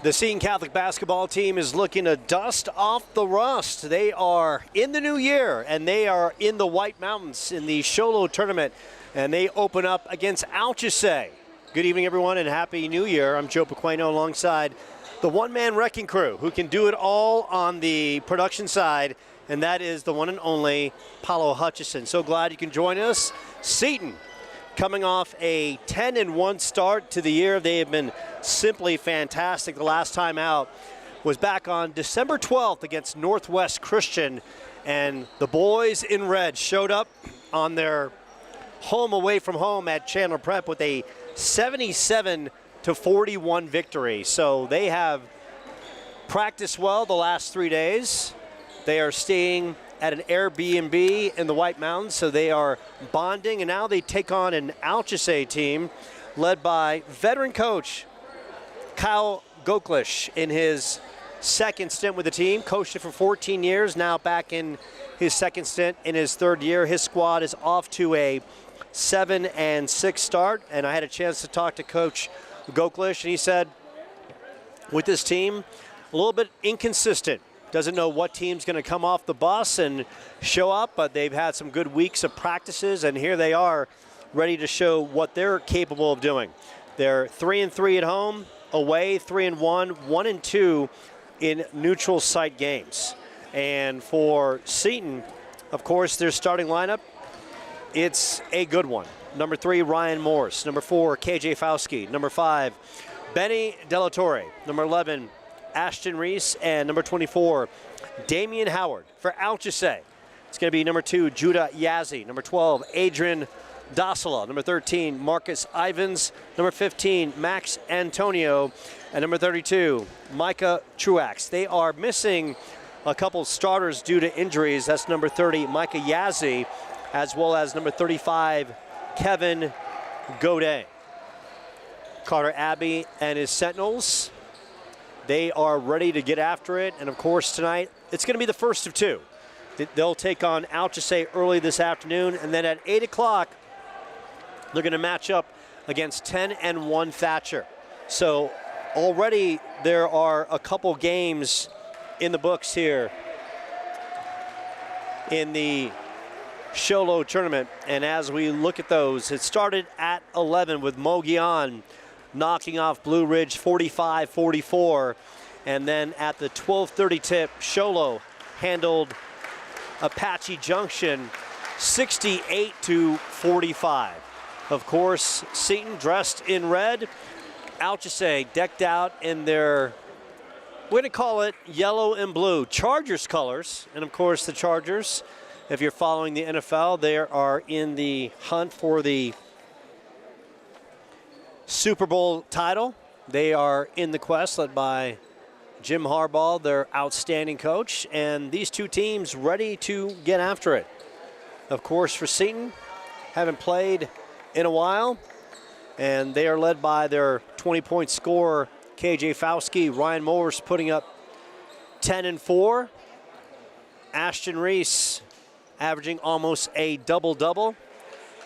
The Seton Catholic basketball team is looking to dust off the rust. They are in the new year, and they are in the White Mountains in the Sholo tournament, and they open up against Alchesay. Good evening, everyone, and Happy New Year. I'm Joe Pequeno alongside the one-man wrecking crew who can do it all on the production side, and that is the one and only Paulo Hutchison. So glad you can join us. Seton coming off a 10-1 start to the year. They have been simply fantastic. The last time out was back on December 12th against Northwest Christian, and the boys in red showed up on their home away from home at Chandler Prep with a 77-41 victory. So they have practiced well the last 3 days. They are staying at an Airbnb in the White Mountains, so they are bonding, and now they take on an Alchesay team led by veteran coach Kyle Goklish in his second stint with the team. Coached it for 14 years, now back in his second stint in his third year. His squad is off to a 7-6 start, and I had a chance to talk to Coach Goklish, and he said, with this team, a little bit inconsistent. Doesn't know what team's going to come off the bus and show up, but they've had some good weeks of practices, and here they are ready to show what they're capable of doing. They're 3-3 at home, away 3-1, 1-2 in neutral site games. And for Seton, of course, their starting lineup, it's a good one. Number 3, Ryan Morse. Number 4, KJ Fauski. Number 5, Benny Delatorre. Number 11, Ashton Reese, and number 24, Damian Howard. For Alchesay, it's going to be number 2, Judah Yazzie. Number 12, Adrian Dasala. Number 13, Marcus Ivans. Number 15, Max Antonio. And number 32, Micah Truax. They are missing a couple starters due to injuries. That's number 30, Micah Yazzie, as well as number 35, Kevin Godet. Carter Abbey and his Sentinels, they are ready to get after it. And of course tonight, it's going to be the first of two. They'll take on Alchesay early this afternoon, and then at 8 o'clock, they're going to match up against 10-1 Thatcher. So already there are a couple games in the books here in the Sholo tournament. And as we look at those, it started at 11 with Mogian knocking off Blue Ridge 45-44. And then at the 12:30 tip, Sholo handled Apache Junction 68-45. Of course, Seton dressed in red. Alchesay decked out in their, we're going to call it yellow and blue, Chargers colors. And of course, the Chargers, if you're following the NFL, they are in the hunt for the Super Bowl title. They are in the quest, led by Jim Harbaugh, their outstanding coach, and these two teams ready to get after it. Of course, for Seton, haven't played in a while, and they are led by their 20-point scorer, KJ Fauski. Ryan Morse putting up 10-4. Ashton Reese averaging almost a double-double.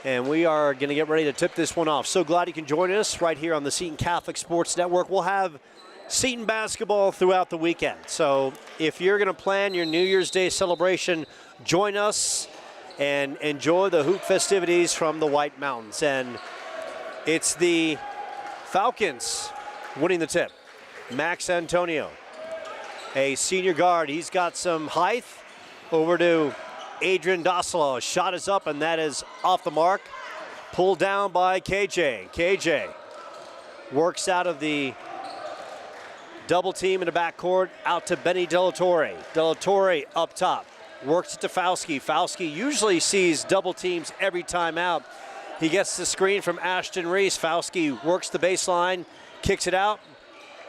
And we are going to get ready to tip this one off. So glad you can join us right here on the Seton Catholic Sports Network. We'll have Seton basketball throughout the weekend. So if you're going to plan your New Year's Day celebration, join us and enjoy the hoop festivities from the White Mountains. And it's the Falcons winning the tip. Max Antonio, a senior guard. He's got some height. Over to Adrian Dasala. Shot is up, and that is off the mark. Pulled down by KJ. KJ works out of the double team in the backcourt, out to Benny Delatorre. Delatorre up top. Works it to Fauski. Fauski usually sees double teams every time out. He gets the screen from Ashton Reese. Fauski works the baseline, kicks it out.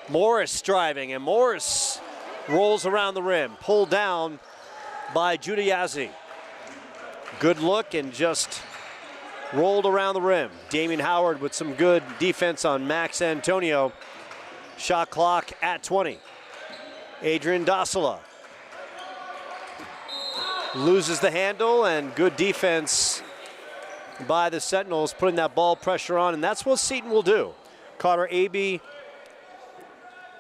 Morris driving, and Morris rolls around the rim. Pulled down by Judah Yazzie. Good look and just rolled around the rim. Damian Howard with some good defense on Max Antonio. Shot clock at 20. Adrian Dasala loses the handle, and good defense by the Sentinels, putting that ball pressure on, and that's what Seton will do. Carter Abbey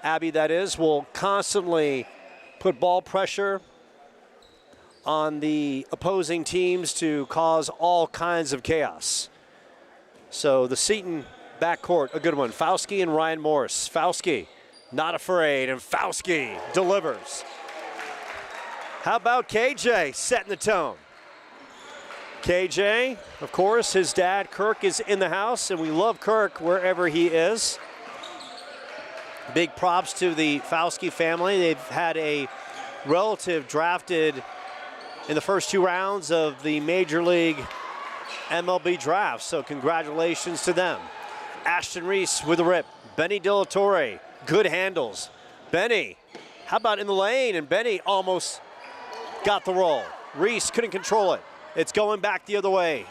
Abby that is, will constantly put ball pressure on the opposing teams to cause all kinds of chaos. So the Seton backcourt, a good one. Fauski and Ryan Morris. Fauski, not afraid, and Fauski delivers. How about KJ setting the tone? KJ, of course, his dad, Kirk, is in the house, and we love Kirk wherever he is. Big props to the Fauski family. They've had a relative drafted in the first 2 rounds of the Major League MLB draft, so congratulations to them. Ashton Reese with a rip. Benny Dillatore, good handles. Benny, how about in the lane? And Benny almost got the roll. Reese couldn't control it. It's going back the other way.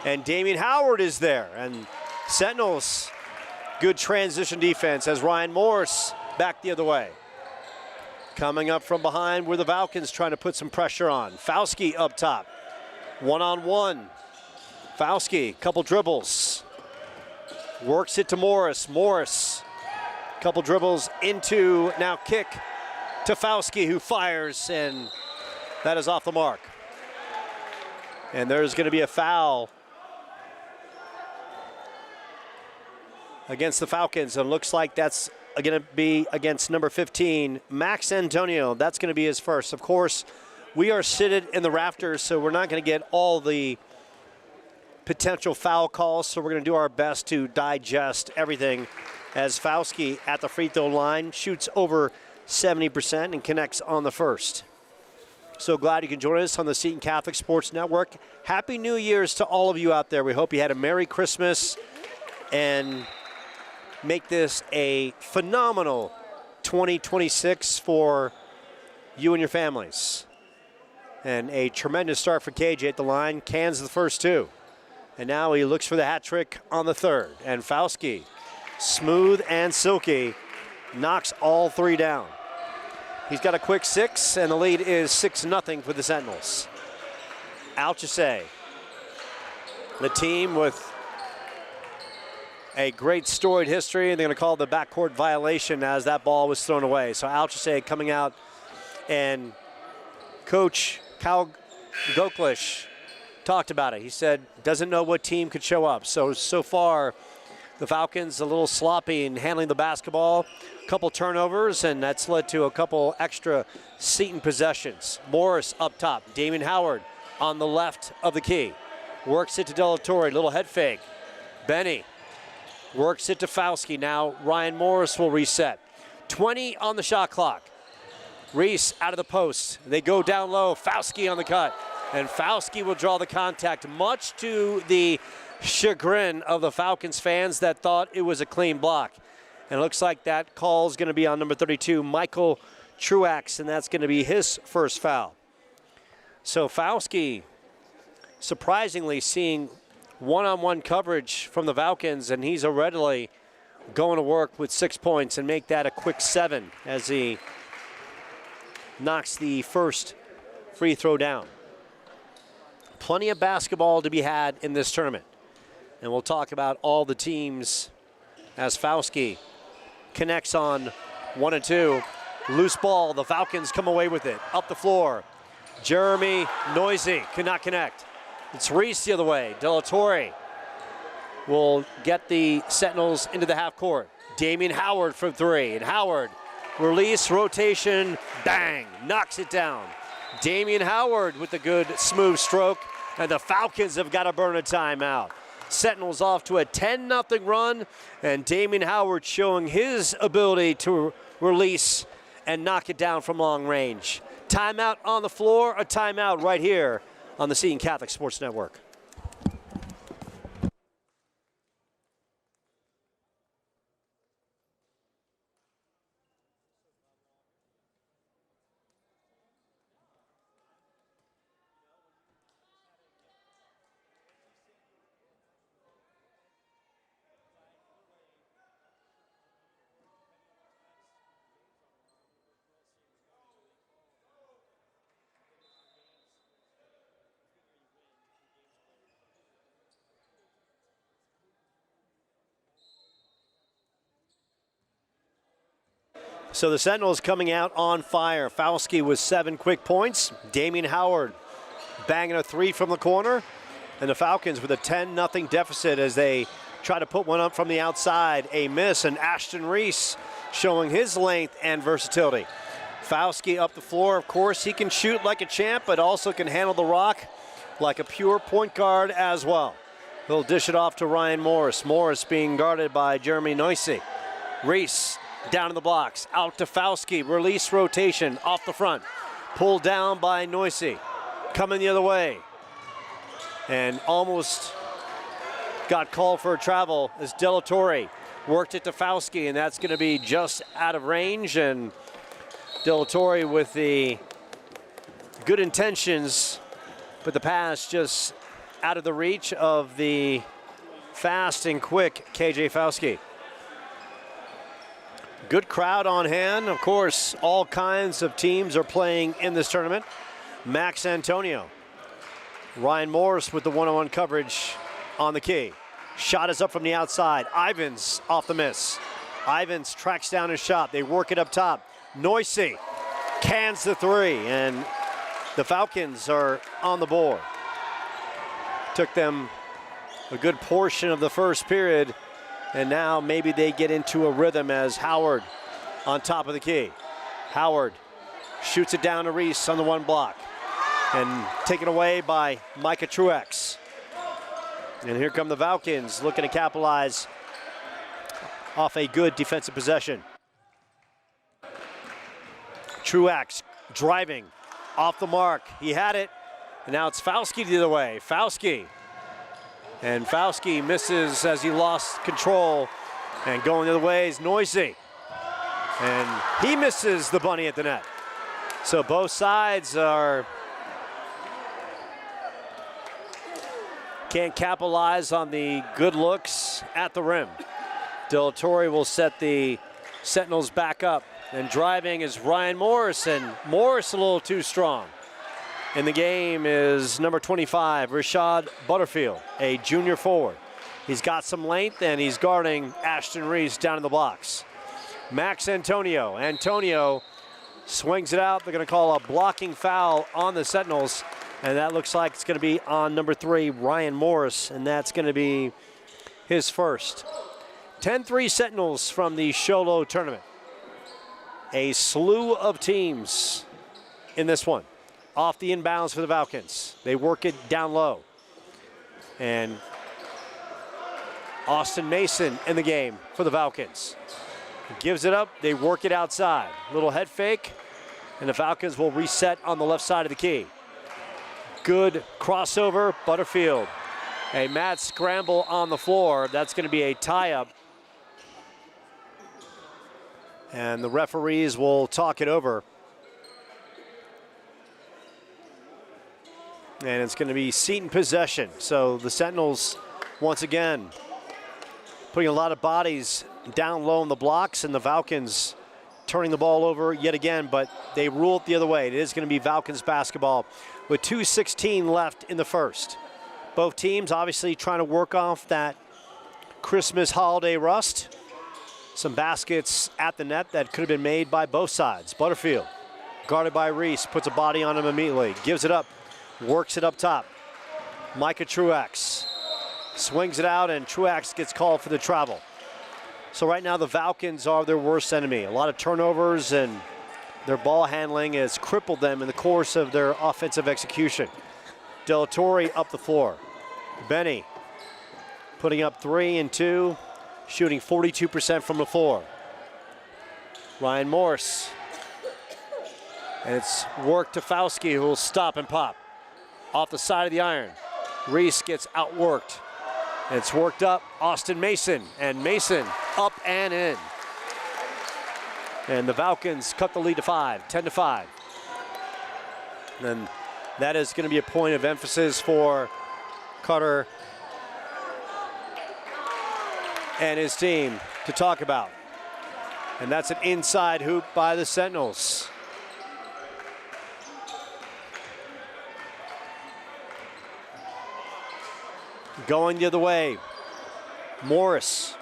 And Damian Howard is there. And Sentinels, good transition defense as Ryan Morris back the other way. Coming up from behind were the Falcons trying to put some pressure on. Fauski up top. One-on-one. Fauski, couple dribbles. Works it to Morris. Morris, couple dribbles into, now kick to Fauski, who fires, and that is off the mark. And there's going to be a foul against the Falcons, and looks like that's going to be against number 15, Max Antonio. That's going to be his first. Of course, we are seated in the rafters, so we're not going to get all the potential foul calls, so we're going to do our best to digest everything as Fauski at the free throw line shoots over 70% and connects on the first. So glad you can join us on the Seton Catholic Sports Network. Happy New Year's to all of you out there. We hope you had a Merry Christmas and make this a phenomenal 2026 for you and your families. And a tremendous start for KJ at the line. Cans the first 2. And now he looks for the hat trick on the third. And Fauski, smooth and silky, knocks all 3 down. He's got a quick 6, and the lead is 6-0 for the Sentinels. Alchesay, the team with a great storied history, and they're going to call the backcourt violation as that ball was thrown away. So Alchesay coming out, and Coach Cal Goklish talked about it. He said doesn't know what team could show up. So far, the Falcons a little sloppy in handling the basketball. A couple turnovers, and that's led to a couple extra Seton possessions. Morris up top. Damian Howard on the left of the key. Works it to Dillatore. Little head fake. Benny works it to Fauski. Now Ryan Morris will reset. 20 on the shot clock. Reese out of the post. They go down low. Fauski on the cut. And Fauski will draw the contact, much to the chagrin of the Falcons fans that thought it was a clean block. And it looks like that call is going to be on number 32, Michael Truax, and that's going to be his first foul. So Fauski surprisingly seeing one-on-one coverage from the Falcons, and he's already going to work with 6 points and make that a quick 7 as he knocks the first free throw down. Plenty of basketball to be had in this tournament. And we'll talk about all the teams as Fauski connects on 1 and 2. Loose ball, the Falcons come away with it. Up the floor, Jeremy Noisy cannot connect. It's Reese the other way. Dillatore will get the Sentinels into the half court. Damian Howard from 3, and Howard, release, rotation, bang, knocks it down. Damian Howard with the good smooth stroke, and the Falcons have got to burn a timeout. Sentinels off to a 10-0 run, and Damian Howard showing his ability to release and knock it down from long range. Timeout on the floor, a timeout right here on the Seton Catholic Sports Network. So the Sentinels coming out on fire. Falski with 7 quick points. Damian Howard banging a 3 from the corner. And the Falcons with a 10-0 deficit as they try to put one up from the outside. A miss, and Ashton Reese showing his length and versatility. Falski up the floor. Of course, he can shoot like a champ, but also can handle the rock like a pure point guard as well. He'll dish it off to Ryan Morris. Morris being guarded by Jeremy Noisy. Reese down in the blocks, out to Falski, release rotation off the front. Pulled down by Noisy, coming the other way. And almost got called for a travel as Delatorre worked it to Falski, and that's gonna be just out of range. And Delatorre with the good intentions, but the pass just out of the reach of the fast and quick KJ Falski. Good crowd on hand. Of course, all kinds of teams are playing in this tournament. Max Antonio. Ryan Morris with the one-on-one coverage on the key. Shot is up from the outside. Ivins off the miss. Ivins tracks down his shot. They work it up top. Noisy cans the 3, and the Falcons are on the board. Took them a good portion of the first period, and now maybe they get into a rhythm as Howard on top of the key. Howard shoots it down to Reese on the 1 block, and taken away by Micah Truex. And here come the Falcons looking to capitalize off a good defensive possession. Truex driving off the mark. He had it, and now it's Falski the other way. Falski. And Falski misses as he lost control, and going the other way is Noisy. And he misses the bunny at the net. So both sides can't capitalize on the good looks at the rim. Delatorre will set the Sentinels back up, and driving is Ryan Morris, and Morris a little too strong. In the game is number 25, Rashad Butterfield, a junior forward. He's got some length, and he's guarding Ashton Reese down in the blocks. Max Antonio. Antonio swings it out. They're going to call a blocking foul on the Sentinels, and that looks like it's going to be on number 3, Ryan Morris, and that's going to be his first. 10-3 Sentinels from the Sholo tournament. A slew of teams in this one. Off the inbounds for the Falcons. They work it down low. And Austin Mason in the game for the Falcons. Gives it up, they work it outside. Little head fake, and the Falcons will reset on the left side of the key. Good crossover, Butterfield. A mad scramble on the floor. That's going to be a tie-up. And the referees will talk it over. And it's going to be Seton possession. So the Sentinels, once again, putting a lot of bodies down low in the blocks, and the Falcons turning the ball over yet again, but they rule it the other way. It is going to be Falcons basketball with 2:16 left in the first. Both teams obviously trying to work off that Christmas holiday rust. Some baskets at the net that could have been made by both sides. Butterfield, guarded by Reese, puts a body on him immediately, gives it up, works it up top. Micah Truex swings it out, and Truex gets called for the travel. So right now the Falcons are their worst enemy. A lot of turnovers, and their ball handling has crippled them in the course of their offensive execution. Delatorre up the floor. Benny putting up 3 and 2, shooting 42% from the floor. Ryan Morris. And it's work to Falski, who will stop and pop. Off the side of the iron. Reese gets outworked. And it's worked up, Austin Mason, and Mason up and in. And the Falcons cut the lead to 5, 10-5. And that is going to be a point of emphasis for Carter and his team to talk about. And that's an inside hoop by the Sentinels. Going the other way, Morris.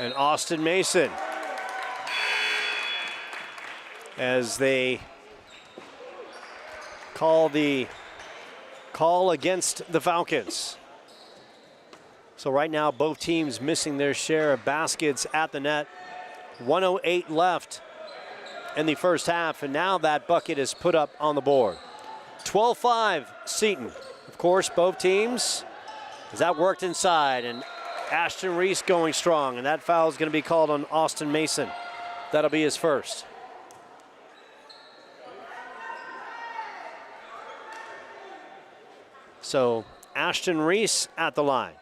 and Austin Mason as they call the call against the Falcons. So right now, both teams missing their share of baskets at the net. 1:08 left in the first half, and now that bucket is put up on the board. 12-5 Seton. Of course, both teams, as that worked inside, and Ashton Reese going strong, and that foul is going to be called on Austin Mason. That'll be his first. So Ashton Reese at the line.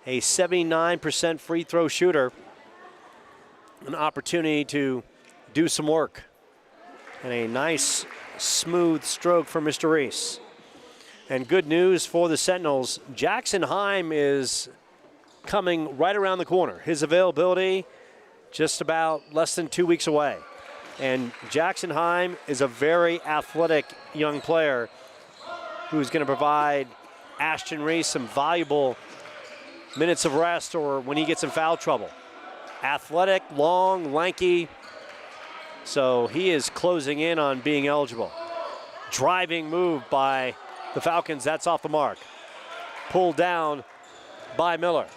A 79% free throw shooter. An opportunity to do some work. And a nice smooth stroke for Mr. Reese. And good news for the Sentinels. Jackson Heim is coming right around the corner. His availability just about less than 2 weeks away. And Jackson Heim is a very athletic young player who's going to provide Ashton Reese some valuable minutes of rest or when he gets in foul trouble. Athletic, long, lanky, so he is closing in on being eligible. Driving move by the Falcons, that's off the mark. Pulled down by Miller.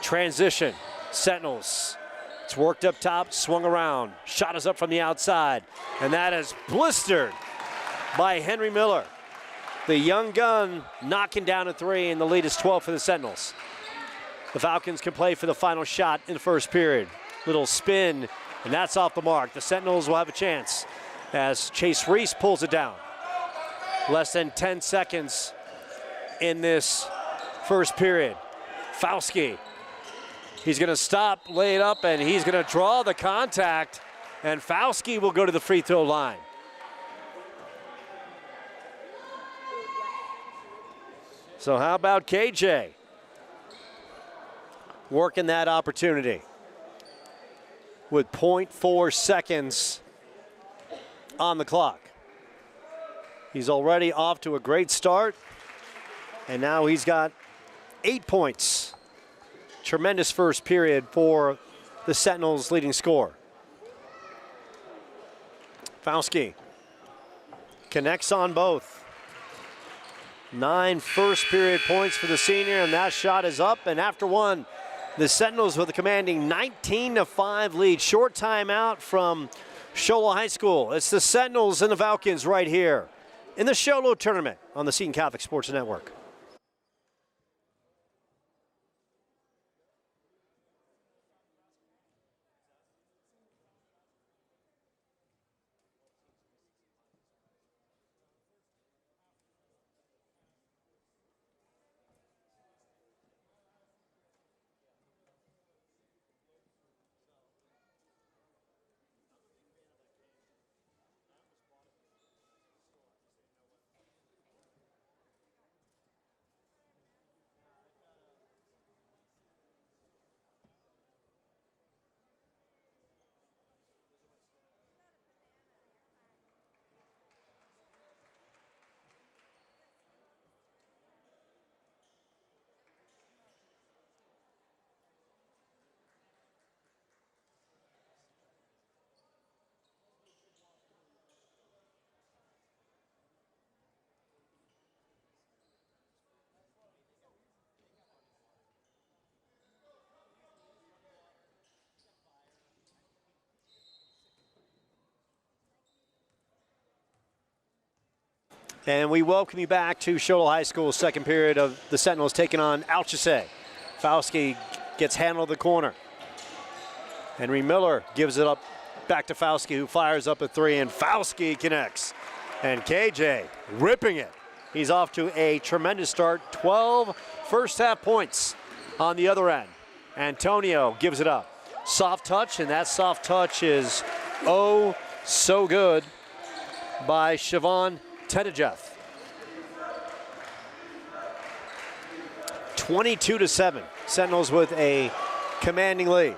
Transition, Sentinels. It's worked up top, swung around. Shot is up from the outside, and that is blistered by Henry Miller. The young gun knocking down a three, and the lead is 12 for the Sentinels. The Falcons can play for the final shot in the first period. Little spin, and that's off the mark. The Sentinels will have a chance as Chase Reese pulls it down. Less than 10 seconds in this first period. Fauski, he's gonna stop, lay it up, and he's gonna draw the contact, and Fauski will go to the free throw line. So how about KJ? Working that opportunity with 0.4 seconds on the clock. He's already off to a great start, and now he's got 8 points. Tremendous first period for the Sentinels' leading scorer. Fauski connects on both. 9 first period points for the senior, and that shot is up, and after one, the Sentinels with a commanding 19-5 lead. Short timeout from Shola High School. It's the Sentinels and the Falcons right here in the Sholo tournament on the Seton Catholic Sports Network. And we welcome you back to Shola High School's second period of the Sentinels taking on Alchesay. Fauski gets handled the corner. Henry Miller gives it up back to Fauski, who fires up a three, and Fauski connects. And KJ ripping it. He's off to a tremendous start. 12 first half points on the other end. Antonio gives it up. Soft touch, and that soft touch is oh so good by Siobhan Tedejeff. 22-7. Sentinels with a commanding lead.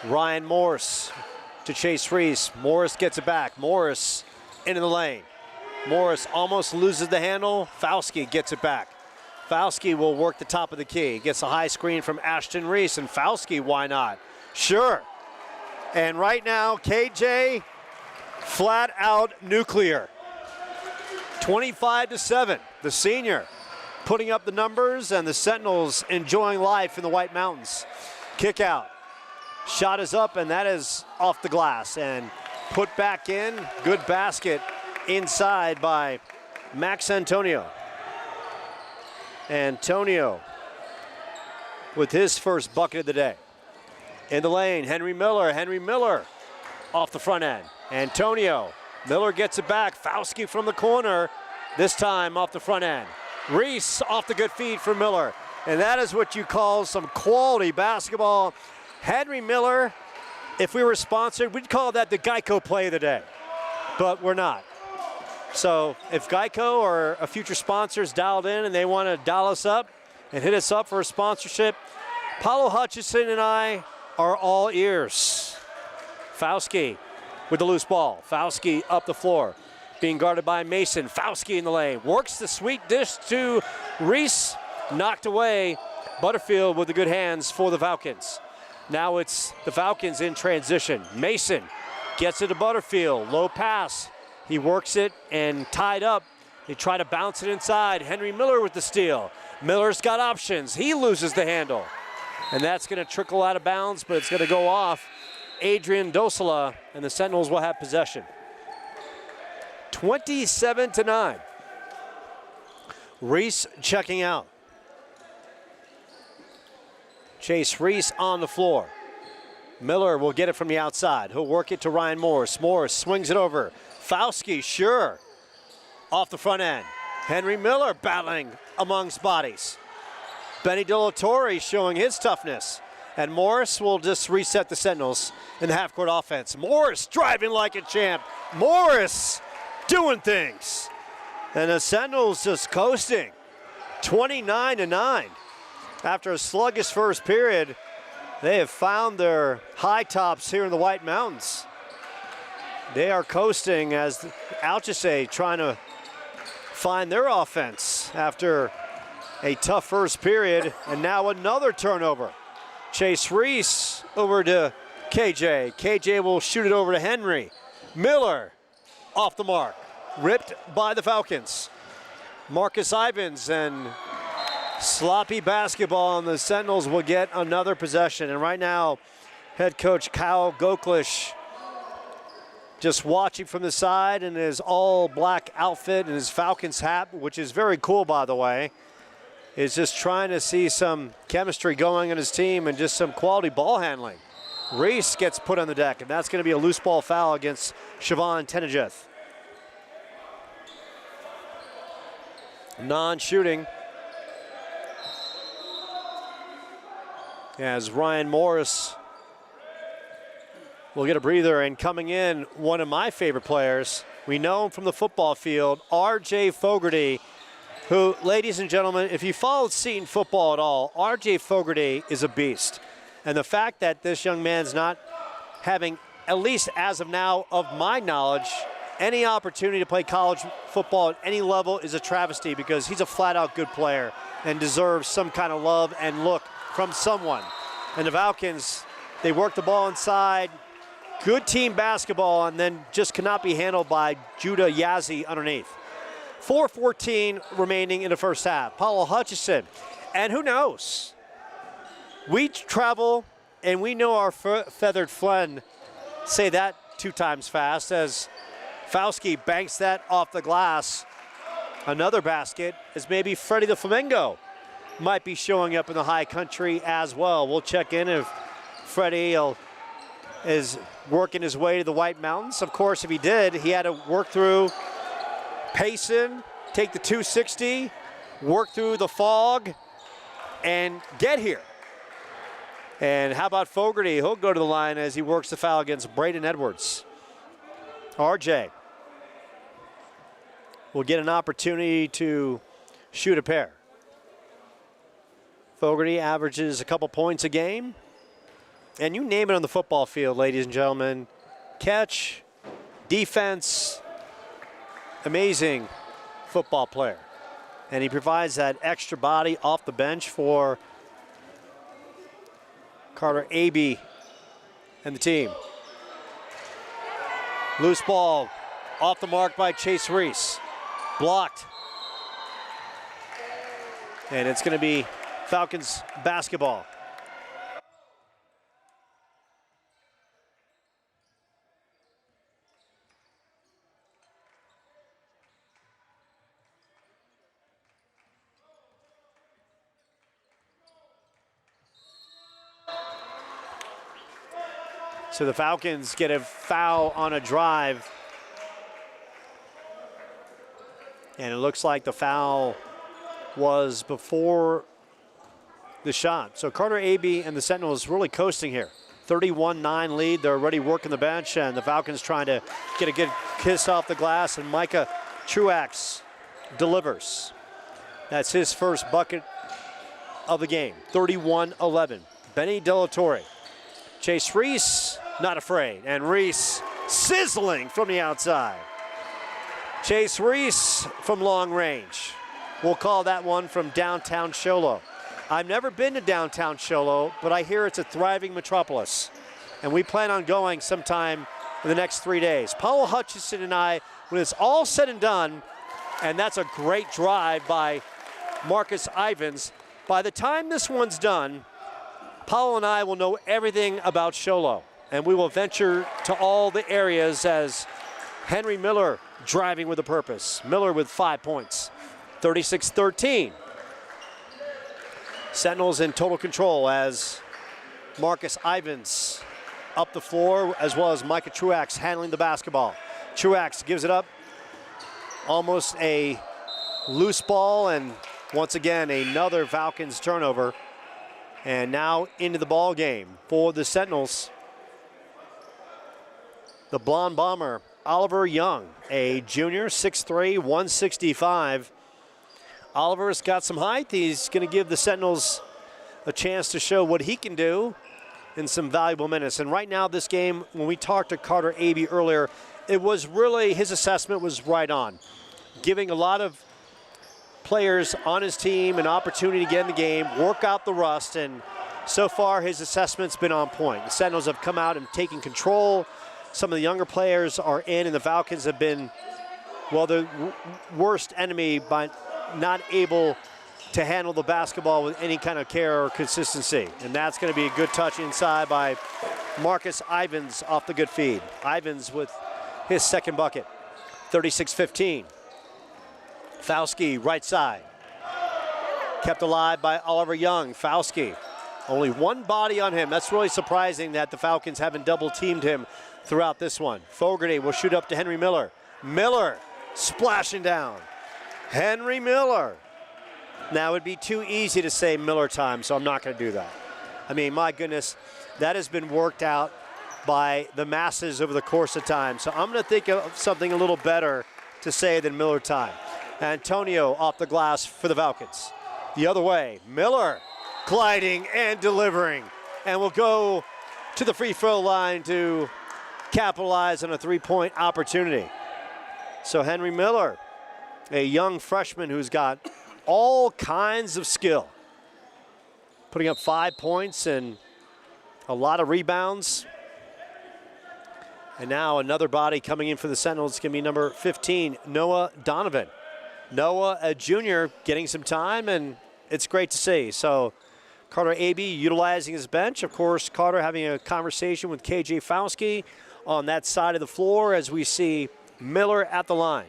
Ryan Morris to Chase Reese. Morris gets it back. Morris into the lane. Morris almost loses the handle. Fauski gets it back. Fauski will work the top of the key. Gets a high screen from Ashton Reese, and Fauski, why not? Sure. And right now, KJ flat out nuclear. 25-7, the senior putting up the numbers, and the Sentinels enjoying life in the White Mountains. Kick out. Shot is up, and that is off the glass and put back in. Good basket inside by Max Antonio. Antonio with his first bucket of the day. In the lane, Henry Miller off the front end. Antonio, Miller gets it back. Fauski from the corner, this time off the front end. Reese off the good feed for Miller. And that is what you call some quality basketball. Henry Miller, if we were sponsored, we'd call that the Geico play of the day. But we're not. So if Geico or a future sponsor's dialed in and they want to dial us up and hit us up for a sponsorship, Paulo Hutchison and I are all ears. Fauski with the loose ball. Fauski up the floor, being guarded by Mason. Fauski in the lane, works the sweet dish to Reese, knocked away. Butterfield with the good hands for the Falcons. Now it's the Falcons in transition. Mason gets it to Butterfield, low pass. He works it and tied up. They try to bounce it inside. Henry Miller with the steal. Miller's got options. He loses the handle. And that's going to trickle out of bounds, but it's going to go off Adrian Dosala, and the Sentinels will have possession. 27-9. Reese checking out. Chase Reese on the floor. Miller will get it from the outside. He'll work it to Ryan Morris. Morris swings it over. Fauski, sure, off the front end. Henry Miller battling amongst bodies. Benny De La Torre showing his toughness. And Morris will just reset the Sentinels in the half-court offense. Morris driving like a champ. Morris doing things. And the Sentinels just coasting. 29-9. After a sluggish first period, they have found their high tops here in the White Mountains. They are coasting as Alchesay trying to find their offense after a tough first period, and now another turnover. Chase Reese over to KJ. KJ will shoot it over to Henry. Miller off the mark, ripped by the Falcons. Marcus Ivins, and sloppy basketball, and the Sentinels will get another possession. And right now, head coach Kyle Goklish just watching from the side in his all-black outfit and his Falcons hat, which is very cool, by the way, is just trying to see some chemistry going in his team and just some quality ball handling. Reese gets put on the deck, and that's going to be a loose ball foul against Siobhan Tenejeth. Non-shooting. As Ryan Morris will get a breather, and coming in, one of my favorite players. We know him from the football field, R.J. Fogarty, who, ladies and gentlemen, if you followed Seton football at all, R.J. Fogarty is a beast. And the fact that this young man's not having, at least as of now, of my knowledge, any opportunity to play college football at any level is a travesty, because he's a flat-out good player and deserves some kind of love and look from someone. And the Falcons, they work the ball inside. Good team basketball, and then just cannot be handled by Judah Yazzie underneath. 4:14 remaining in the first half. Paulo Hutchison, and who knows? We travel, and we know our feathered friend say that 2 times fast as Fauski banks that off the glass. Another basket is maybe Freddie the Flamingo might be showing up in the high country as well. We'll check in if Freddie is working his way to the White Mountains. Of course, if he did, he had to work through Payson, take the 260, work through the fog, and get here. And how about Fogarty? He'll go to the line as he works the foul against Braden Edwards. RJ will get an opportunity to shoot a pair. Fogarty averages a couple points a game. And you name it on the football field, ladies and gentlemen. Catch, defense, amazing football player. And he provides that extra body off the bench for Carter Abey and the team. Loose ball off the mark by Chase Reese. Blocked. And it's going to be Falcons basketball. So the Falcons get a foul on a drive. And it looks like the foul was before the shot. So Carter Abey and the Sentinels really coasting here. 31-9 lead. They're already working the bench, and the Falcons trying to get a good kiss off the glass, and Micah Truax delivers. That's his first bucket of the game. 31-11. Benny Delatorre. Chase Reese, not afraid, and Reese sizzling from the outside. Chase Reese from long range. We'll call that one from downtown Show Low. I've never been to downtown Show Low, but I hear it's a thriving metropolis. And we plan on going sometime in the next 3 days. Powell Hutchinson and I, when it's all said and done, and that's a great drive by Marcus Ivins, by the time this one's done, Powell and I will know everything about Show Low. And we will venture to all the areas as Henry Miller driving with a purpose. Miller with 5 points. 36-13. Sentinels in total control as Marcus Ivins up the floor, as well as Micah Truax handling the basketball. Truax gives it up. Almost a loose ball, and once again, another Falcons turnover. And now into the ball game for the Sentinels. The blonde bomber, Oliver Young, a junior, 6'3", 165. Oliver's got some height. He's going to give the Sentinels a chance to show what he can do in some valuable minutes. And right now, this game, when we talked to Carter Abey earlier, it was really, his assessment was right on, giving a lot of players on his team an opportunity to get in the game, work out the rust, and so far his assessment's been on point. The Sentinels have come out and taken control. Some of the younger players are in, and the Falcons have been, well, the worst enemy by not able to handle the basketball with any kind of care or consistency. And that's going to be a good touch inside by Marcus Ivins off the good feed. Ivins with his second bucket. 36-15. Fauski right side. Kept alive by Oliver Young. Fauski, only one body on him. That's really surprising that the Falcons haven't double teamed him throughout this one. Fogarty will shoot up to Henry Miller. Miller splashing down. Henry Miller. Now, it would be too easy to say Miller time, so I'm not going to do that. I mean, my goodness, that has been worked out by the masses over the course of time. So I'm going to think of something a little better to say than Miller time. Antonio off the glass for the Falcons. The other way, Miller gliding and delivering. And will go to the free throw line to capitalize on a three-point opportunity. So Henry Miller, a young freshman who's got all kinds of skill, putting up 5 points and a lot of rebounds. And now another body coming in for the Sentinels. It's going to be number 15, Noah Donovan. Noah, a junior, getting some time, and it's great to see. So Carter Abey utilizing his bench. Of course, Carter having a conversation with KJ Fauski on that side of the floor as we see Miller at the line.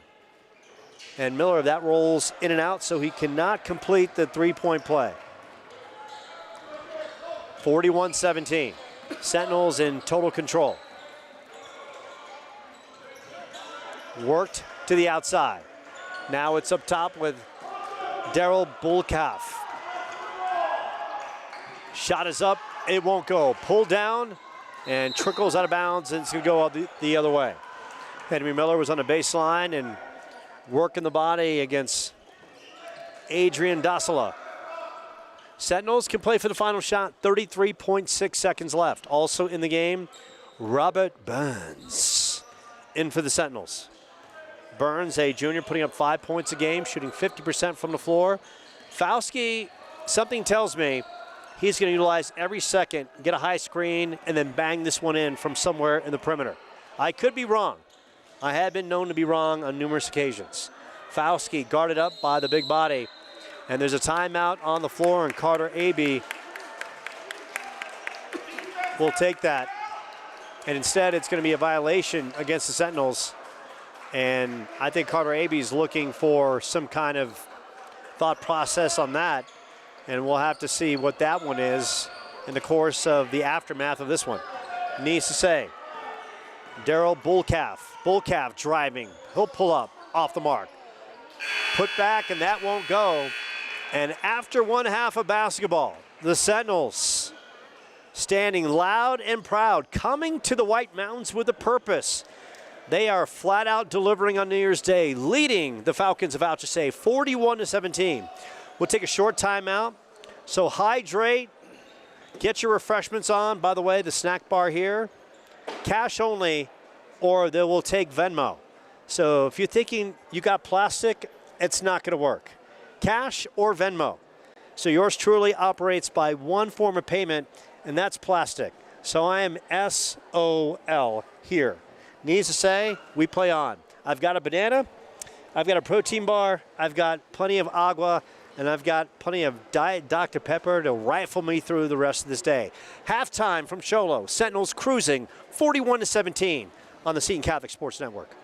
And Miller, that rolls in and out, so he cannot complete the three-point play. 41-17. Sentinels in total control. Worked to the outside. Now it's up top with Daryl Bullcalf. Shot is up, it won't go. Pulled down and trickles out of bounds, and it's going to go the other way. Henry Miller was on the baseline and working the body against Adrian Dasala. Sentinels can play for the final shot. 33.6 seconds left. Also in the game, Robert Burns in for the Sentinels. Burns, a junior, putting up 5 points a game, shooting 50% from the floor. Fauski, something tells me he's going to utilize every second, get a high screen, and then bang this one in from somewhere in the perimeter. I could be wrong. I have been known to be wrong on numerous occasions. Fauski guarded up by the big body, and there's a timeout on the floor, and Carter Abey will take that. And instead, it's going to be a violation against the Sentinels. And I think Carter Abey's looking for some kind of thought process on that. And we'll have to see what that one is in the course of the aftermath of this one. Needs to say, Daryl Bullcalf driving. He'll pull up off the mark. Put back, and that won't go. And after one half of basketball, the Sentinels standing loud and proud, coming to the White Mountains with a purpose. They are flat out delivering on New Year's Day, leading the Falcons of Alchesay 41-17. We'll take a short timeout. So hydrate, get your refreshments on. By the way, the snack bar here, cash only, or they will take Venmo. So if you're thinking you got plastic, it's not going to work. Cash or Venmo. So yours truly operates by one form of payment, and that's plastic. So I am SOL here. Needs to say, we play on. I've got a banana, I've got a protein bar, I've got plenty of agua, and I've got plenty of Diet Dr. Pepper to rifle me through the rest of this day. Halftime from Cholo, Sentinels cruising 41-17 on the Seton Catholic Sports Network.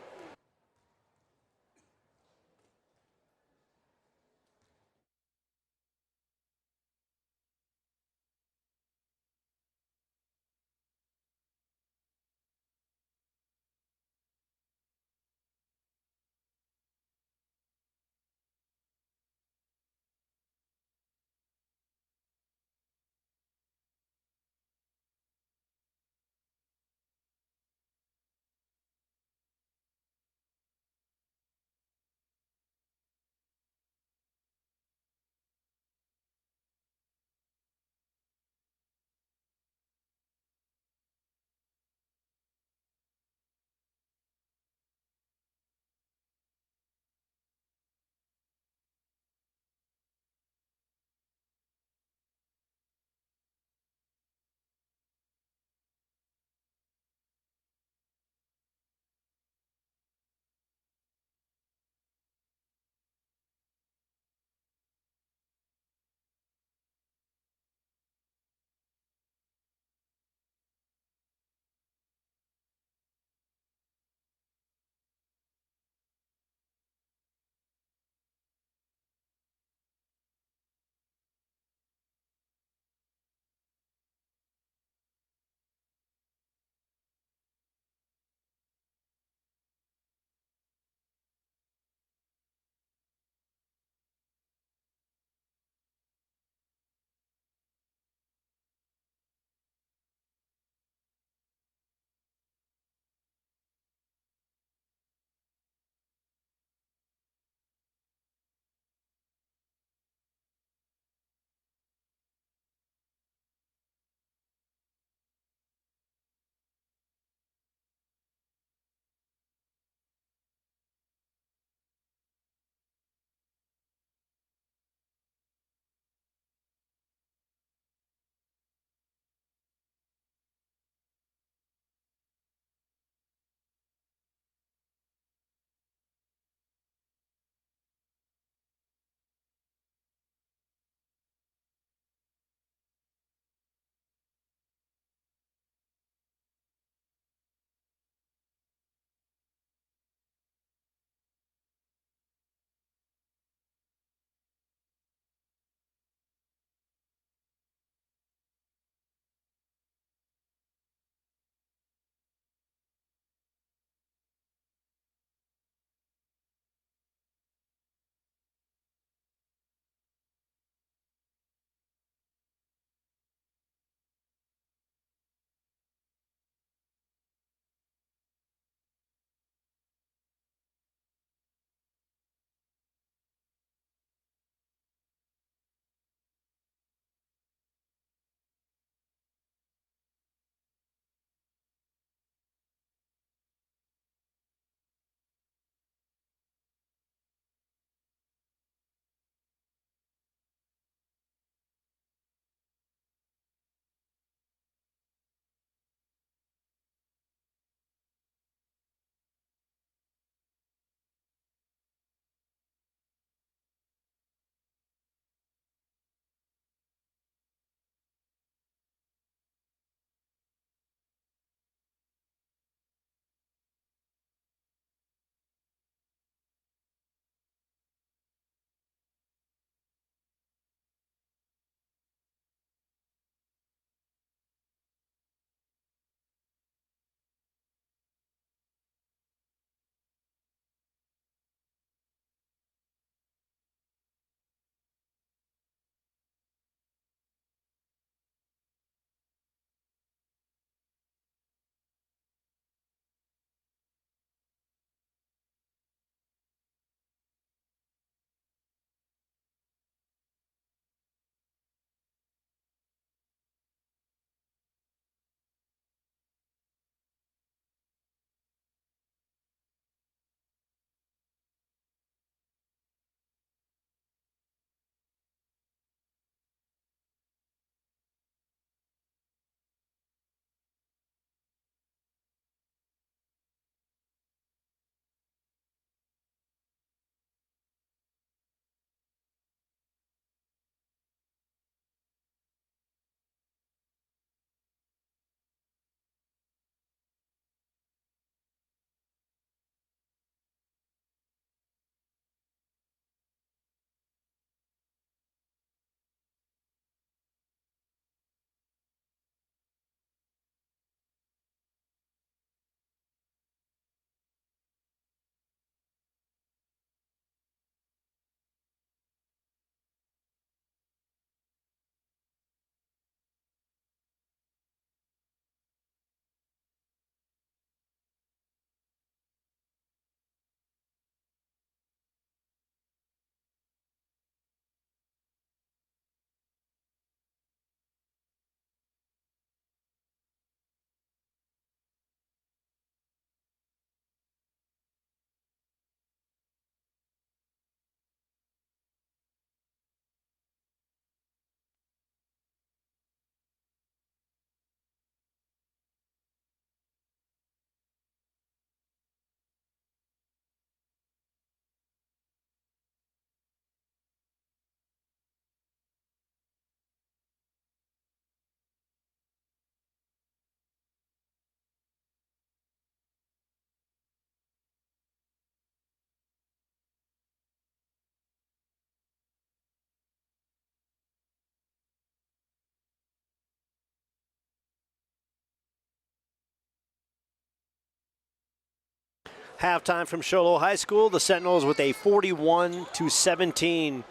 Halftime from Show Low High School. The Sentinels with a 41-17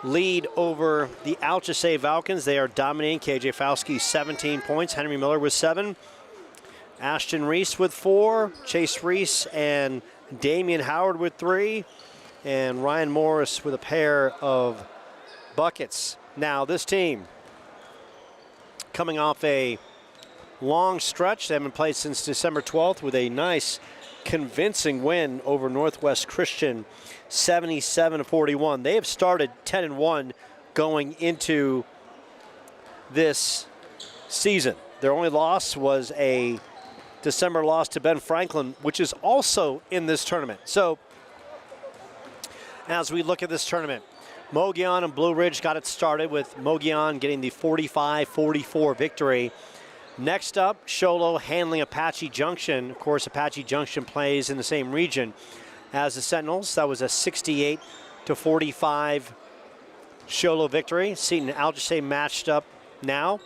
lead over the Alchesay Falcons. They are dominating. KJ Fowski 17 points. Henry Miller with 7. Ashton Reese with 4. Chase Reese and Damian Howard with 3. And Ryan Morris with a pair of buckets. Now this team coming off a long stretch. They haven't played since December 12th with a nice convincing win over Northwest Christian, 77-41. They have started 10-1 going into this season. Their only loss was a December loss to Ben Franklin, which is also in this tournament. So as we look at this tournament, Mogollon and Blue Ridge got it started with Mogollon getting the 45-44 victory. Next up, Show Low handling Apache Junction. Of course, Apache Junction plays in the same region as the Sentinels. That was a 68-45 Show Low victory. Seton and Alchesay matched up now.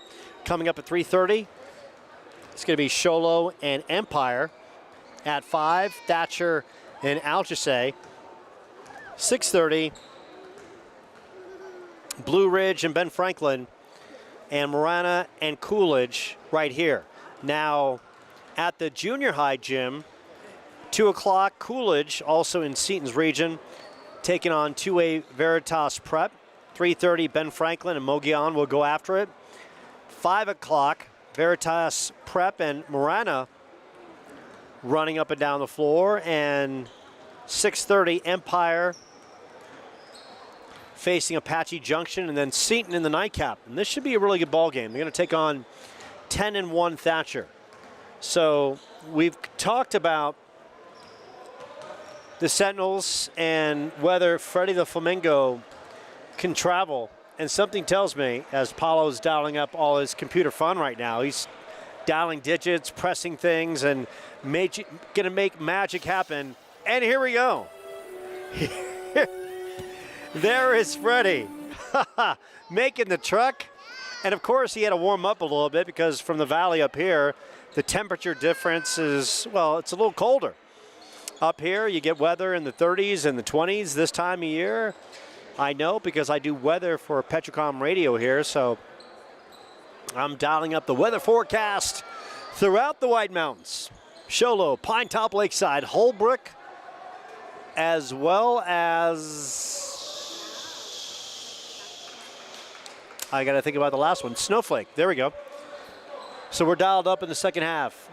Coming up at 3:30, it's going to be Show Low and Empire. At 5, Thatcher and Alchesay. 6:30, Blue Ridge and Ben Franklin, and Marana and Coolidge right here. Now, at the junior high gym, 2 o'clock, Coolidge, also in Seton's region, taking on 2A Veritas Prep. 3:30, Ben Franklin and Mogollon will go after it. 5 o'clock, Veritas Prep and Marana running up and down the floor. And 6:30, Empire facing Apache Junction, and then Seton in the nightcap. And this should be a really good ball game. They're going to take on 10-1 Thatcher. So we've talked about the Sentinels and whether Freddie the Flamingo can travel. And something tells me, as Paulo's dialing up all his computer fun right now, he's dialing digits, pressing things, and going to make magic happen. And here we go. There is Freddie making the truck. And of course he had to warm up a little bit because from the valley up here, the temperature difference is, well, it's a little colder. Up here you get weather in the 30s and the 20s this time of year. I know because I do weather for Petrocom Radio here, so I'm dialing up the weather forecast throughout the White Mountains. Show Low, Pine Top Lakeside, Holbrook, as well as, I got to think about the last one, Snowflake. There we go. So we're dialed up in the second half.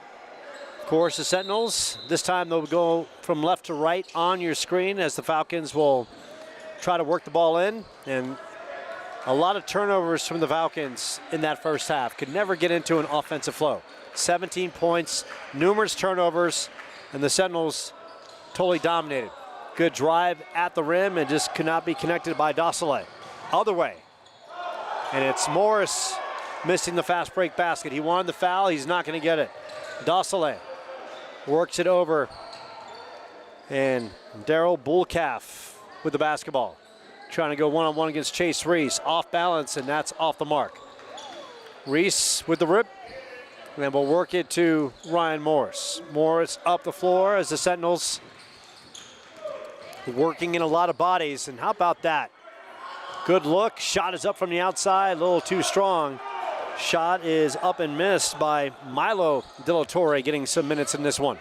Of course, the Sentinels, this time they'll go from left to right on your screen as the Falcons will try to work the ball in. And a lot of turnovers from the Falcons in that first half. Could never get into an offensive flow. 17 points, numerous turnovers, and the Sentinels totally dominated. Good drive at the rim and just could not be connected by Alchesay. Other way. And it's Morris missing the fast break basket. He wanted the foul, he's not going to get it. Alchesay works it over. And Daryl Bullcalf with the basketball. Trying to go one-on-one against Chase Reese. Off balance, and that's off the mark. Reese with the rip. And then we'll work it to Ryan Morris. Morris up the floor as the Sentinels working in a lot of bodies. And how about that? Good look. Shot is up from the outside. A little too strong. Shot is up and missed by Milo De La Torre, getting some minutes in this one.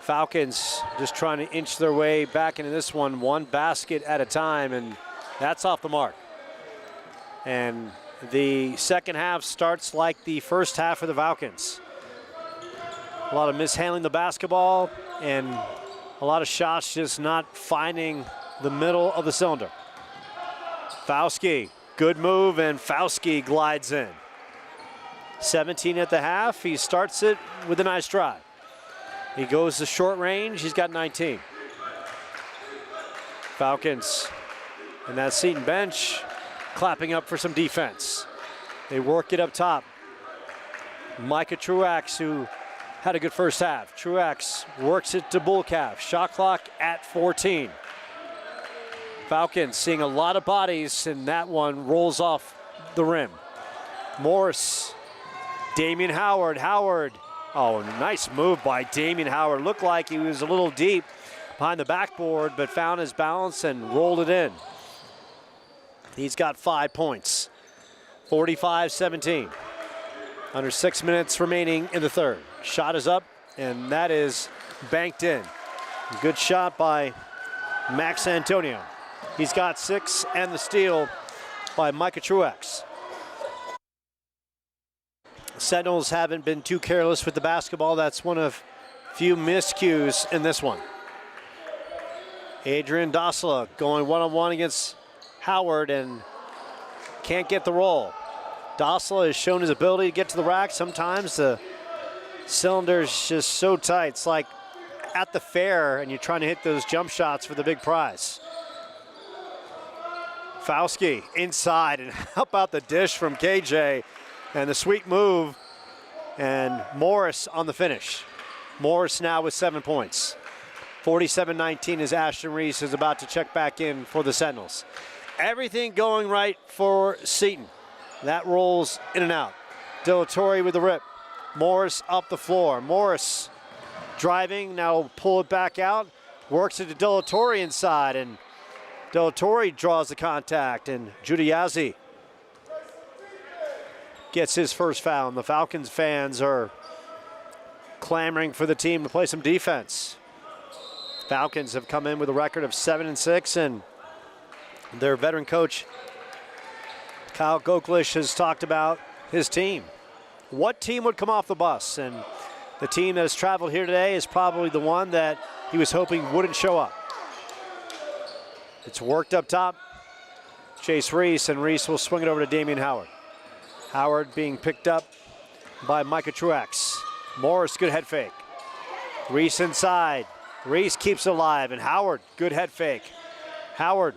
Falcons just trying to inch their way back into this one, one basket at a time, and that's off the mark. And the second half starts like the first half for the Falcons. A lot of mishandling the basketball and a lot of shots just not finding the middle of the cylinder. Fowski, good move, and Fowski glides in. 17 at the half. He starts it with a nice drive. He goes to short range. He's got 19. Falcons and that Seton bench clapping up for some defense. They work it up top. Micah Truax, who had a good first half. Truax works it to Bullcalf. Shot clock at 14. Falcons seeing a lot of bodies, and that one rolls off the rim. Morris, Damian Howard. Howard Oh, nice move by Damian Howard. Looked like he was a little deep behind the backboard, but found his balance and rolled it in. He's got 5 points. 45-17. Under 6 minutes remaining in the third. Shot is up, and that is banked in. Good shot by Max Antonio. He's got 6, and the steal by Micah Truex. Sentinels haven't been too careless with the basketball. That's one of few miscues in this one. Adrian Dosla going one-on-one against Howard and can't get the roll. Dosla has shown his ability to get to the rack. Sometimes the cylinder's just so tight. It's like at the fair and you're trying to hit those jump shots for the big prize. Fauski inside, and how about the dish from KJ and the sweet move, and Morris on the finish. Morris now with 7 points. 47-19 as Ashton Reese is about to check back in for the Sentinels. Everything going right for Seton. That rolls in and out. Dilatori with the rip. Morris up the floor. Morris driving, now pull it back out. Works it to Dilatori inside, and Dilatori draws the contact, and Judiazzi gets his first foul. And the Falcons fans are clamoring for the team to play some defense. Falcons have come in with a record of 7-6, and their veteran coach Kyle Goklish has talked about his team. What team would come off the bus? And the team that has traveled here today is probably the one that he was hoping wouldn't show up. It's worked up top. Chase Reese, and Reese will swing it over to Damian Howard. Howard being picked up by Micah Truex. Morris, good head fake. Reese inside. Reese keeps it alive, and Howard, good head fake. Howard.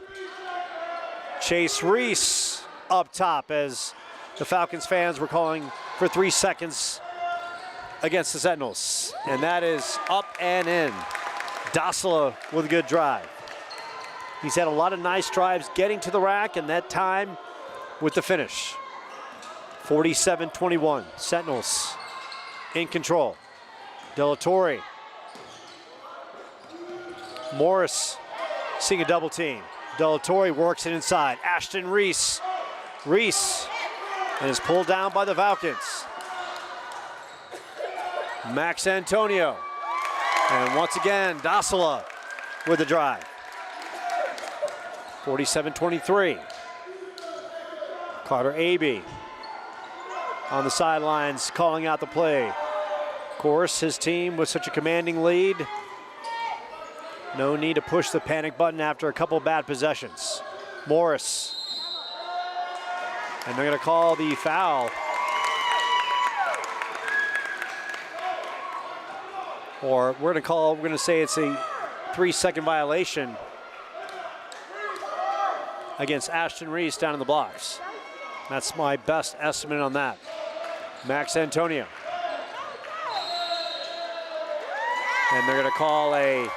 Chase Reese up top as the Falcons fans were calling for 3 seconds against the Sentinels. And that is up and in. Dosla with a good drive. He's had a lot of nice drives getting to the rack, and that time with the finish. 47-21, Sentinels in control. Dilatori. Morris seeing a double team. Dilatori works it inside. Ashton Reese. Reese, and is pulled down by the Falcons. Max Antonio. And once again, Dosla with the drive. 47-23. Carter Abey on the sidelines calling out the play. Of course, his team with such a commanding lead, no need to push the panic button after a couple bad possessions. Morris. And they're going to call the foul. Or we're going to say it's a 3-second violation against Ashton Reese down in the blocks. That's my best estimate on that. Max Antonio. And they're going to call a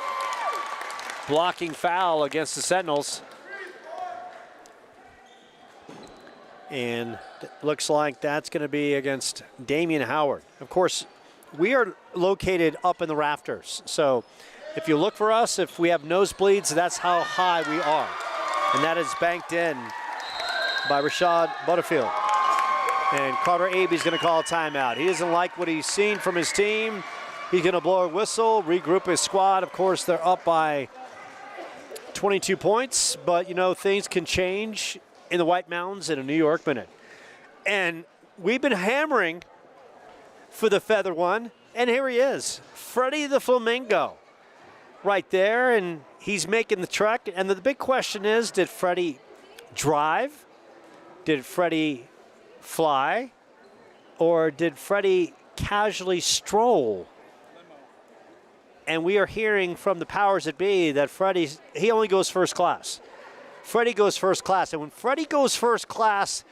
blocking foul against the Sentinels. And it looks like that's going to be against Damian Howard. Of course, we are located up in the rafters. So if you look for us, if we have nosebleeds, that's how high we are. And that is banked in by Rashad Butterfield. And Carter Abey's going to call a timeout. He doesn't like what he's seen from his team. He's going to blow a whistle, regroup his squad. Of course, they're up by 22 points, but you know, things can change in the White Mountains in a New York minute. And we've been hammering for the feather one, and here he is, Freddie the Flamingo, right there, and he's making the trek. And the big question is, did Freddie drive? Did Freddie fly? Or did Freddie casually stroll? And we are hearing from the powers that be that he only goes first class. Freddie goes first class. And when Freddie goes first class,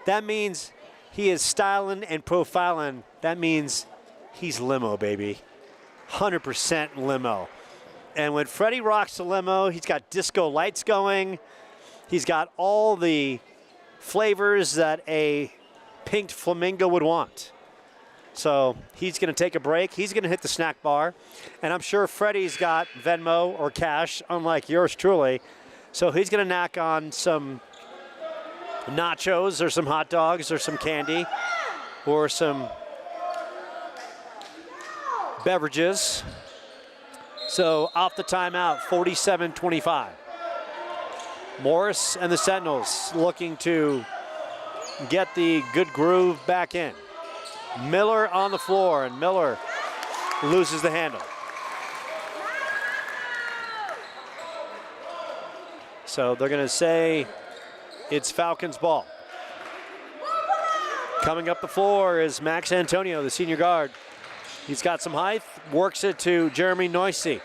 that means he is styling and profiling. That means he's limo, baby. 100% limo. And when Freddie rocks the limo, he's got disco lights going. He's got all the flavors that a pinked flamingo would want. So he's going to take a break. He's going to hit the snack bar. And I'm sure Freddie's got Venmo or cash, unlike yours truly. So he's going to knack on some nachos or some hot dogs or some candy or some beverages. So off the timeout, 47-25. Morris and the Sentinels looking to get the good groove back in. Miller on the floor, and Miller loses the handle. So they're going to say it's Falcons ball. Coming up the floor is Max Antonio, the senior guard. He's got some height, works it to Jeremy Noisy.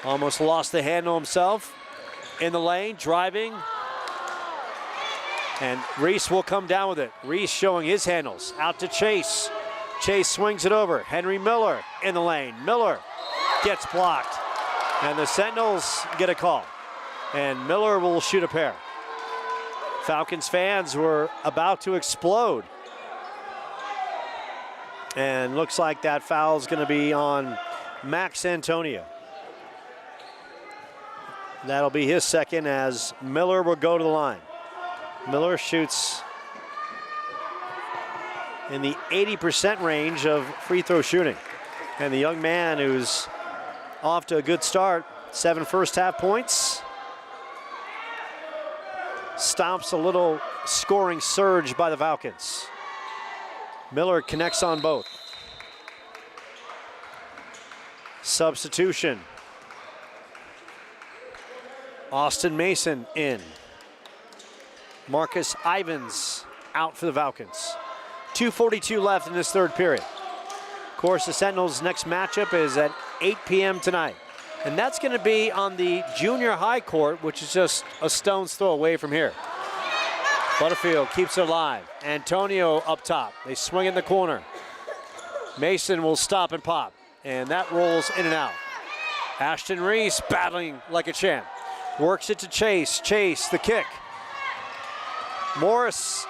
Almost lost the handle himself. In the lane, driving. And Reese will come down with it. Reese showing his handles. Out to Chase. Chase swings it over. Henry Miller in the lane. Miller gets blocked. And the Sentinels get a call. And Miller will shoot a pair. Falcons fans were about to explode. And looks like that foul is going to be on Max Antonio. That'll be his second as Miller will go to the line. Miller shoots in the 80% range of free throw shooting. And the young man who's off to a good start, 7 first half points, stomps a little scoring surge by the Falcons. Miller connects on both. Substitution. Austin Mason in. Marcus Ivins out for the Falcons. 2:42 left in this third period. Of course, the Sentinels' next matchup is at 8 p.m. tonight. And that's going to be on the junior high court, which is just a stone's throw away from here. Butterfield keeps it alive. Antonio up top. They swing in the corner. Mason will stop and pop. And that rolls in and out. Ashton Reese battling like a champ. Works it to Chase. Chase, the kick. Morris.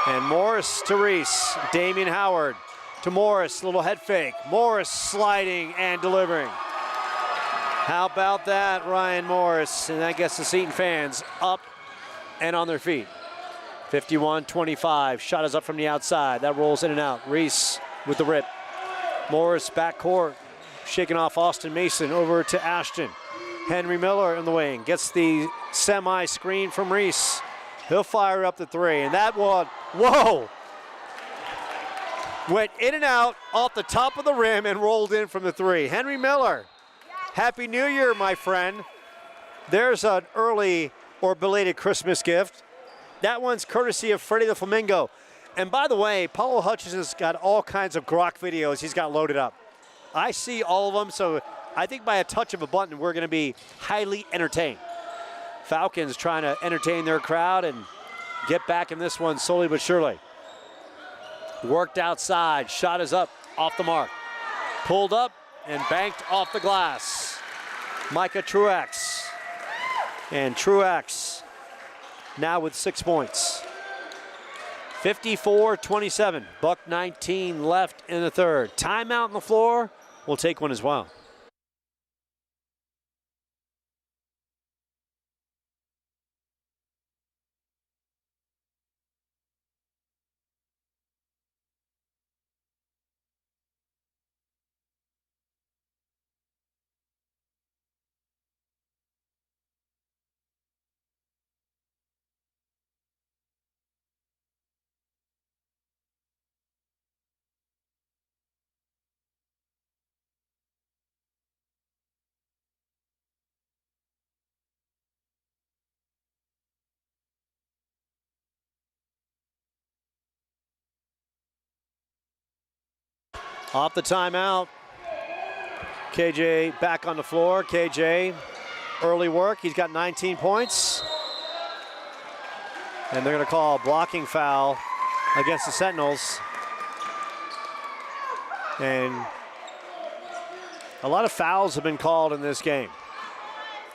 And Morris to Reese. Damian Howard to Morris. Little head fake. Morris sliding and delivering. How about that, Ryan Morris? And that gets the Seton fans up and on their feet. 51-25. Shot is up from the outside. That rolls in and out. Reese with the rip. Morris backcourt. Shaking off Austin Mason over to Ashton. Henry Miller in the wing. Gets the semi-screen from Reese. He'll fire up the three. And that one, whoa! Went in and out off the top of the rim and rolled in from the three. Henry Miller, Happy New Year, my friend. There's an early or belated Christmas gift. That one's courtesy of Freddie the Flamingo. And by the way, Paulo Hutchinson's got all kinds of grok videos he's got loaded up. I see all of them, so I think by a touch of a button, we're going to be highly entertained. Falcons trying to entertain their crowd and get back in this one slowly but surely. Worked outside, shot is up, off the mark. Pulled up and banked off the glass. Micah Truax. And Truax now with 6 points. 54-27, buck 19 left in the third. Timeout on the floor, we'll take one as well. Off the timeout, KJ back on the floor. KJ, early work, he's got 19 points. And they're gonna call a blocking foul against the Sentinels. And a lot of fouls have been called in this game.